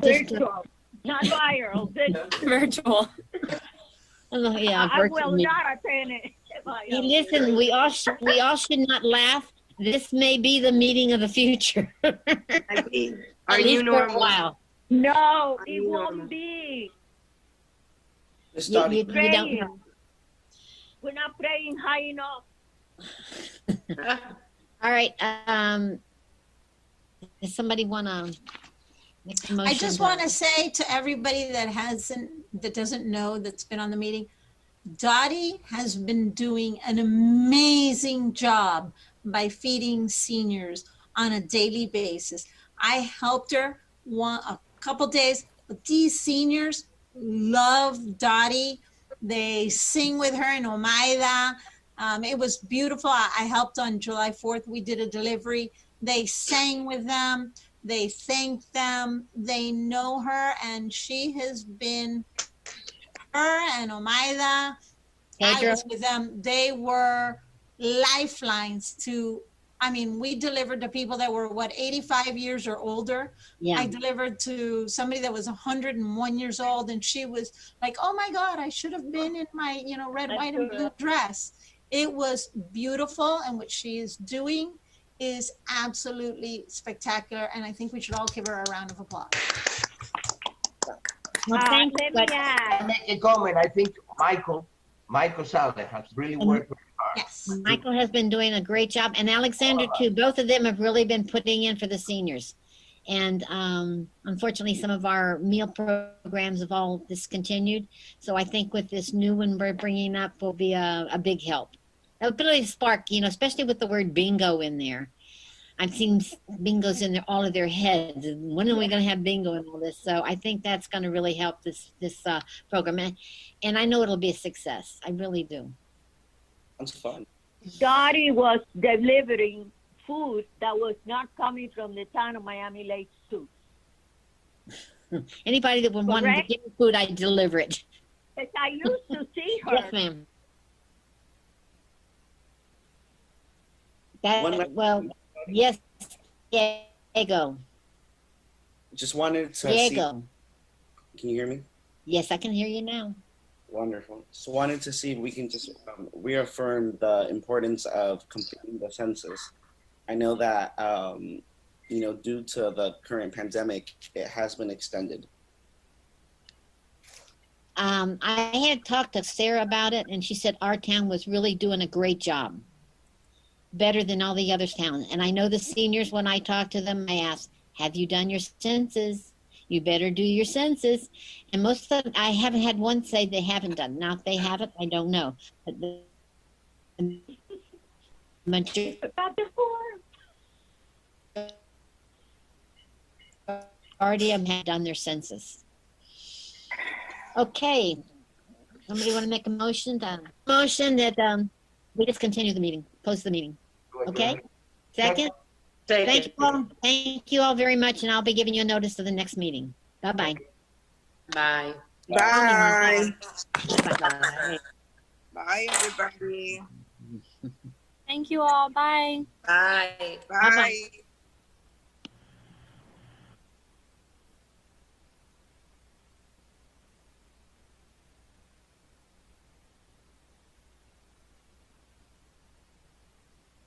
just Virtual, not viral. Virtual. yeah, I virtual will meeting. not attend it. Hey, listen, we all should not laugh. This may be the meeting of the future. Our At new least for a normal. while. No, it won't be. Miss You, Dottie, you don't Praying. know. We're not praying high enough. All right. Does somebody want to make a motion? I just want to say to everybody that doesn't know, that's been on the meeting, Dottie has been doing an amazing job by feeding seniors on a daily basis. I helped her a couple days, but these seniors love Dottie. They sing with her in Omaida. It was beautiful. I helped on July 4th. We did a delivery. They sang with them. They thanked them. They know her, and she has been, her and Omaida, I was with them. They were lifelines to, I mean, we delivered to people that were, 85 years or older. Yeah. I delivered to somebody that was 101 years old, and she was like, oh my God, I should have been in my, red, white, and blue dress. It was beautiful, and what she is doing is absolutely spectacular, and I think we should all give her a round of applause. Well, thank you, but I make a comment. I think Michael Saleh has really worked very hard. Yes. Michael has been doing a great job, and Alexander too. Both of them have really been putting in for the seniors. And unfortunately, some of our meal programs have all discontinued. So I think with this new one we're bringing up will be a big help. That would really spark, especially with the word bingo in there. I've seen bingos in all of their heads. And when are we going to have bingo and all this? So I think that's going to really help this program. And I know it'll be a success. I really do. That's fun. Dottie was delivering food that was not coming from the town of Miami Lakes too. Anybody that would want to give me food, I deliver it. Because I used to see her. Yes, ma'am. Yes, Diego. Just wanted to Diego. See. Can you hear me? Yes, I can hear you now. Wonderful. So wanted to see if we can just reaffirm the importance of completing the census. I know that, due to the current pandemic, it has been extended. I had talked to Sarah about it, and she said our town was really doing a great job. Better than all the other towns. And I know the seniors, when I talk to them, I ask, have you done your census? You better do your census. And most of them, I haven't had one say they haven't done. Now, if they haven't, I don't know. But the majority of them have done their census. Okay. Somebody want to make a motion? Motion that we just continue the meeting, close the meeting. Okay? Second? Thank you all. Thank you all very much, and I'll be giving you a notice of the next meeting. Bye-bye. Bye. Bye. Bye. Bye, everybody. Thank you all. Bye. Bye. Bye.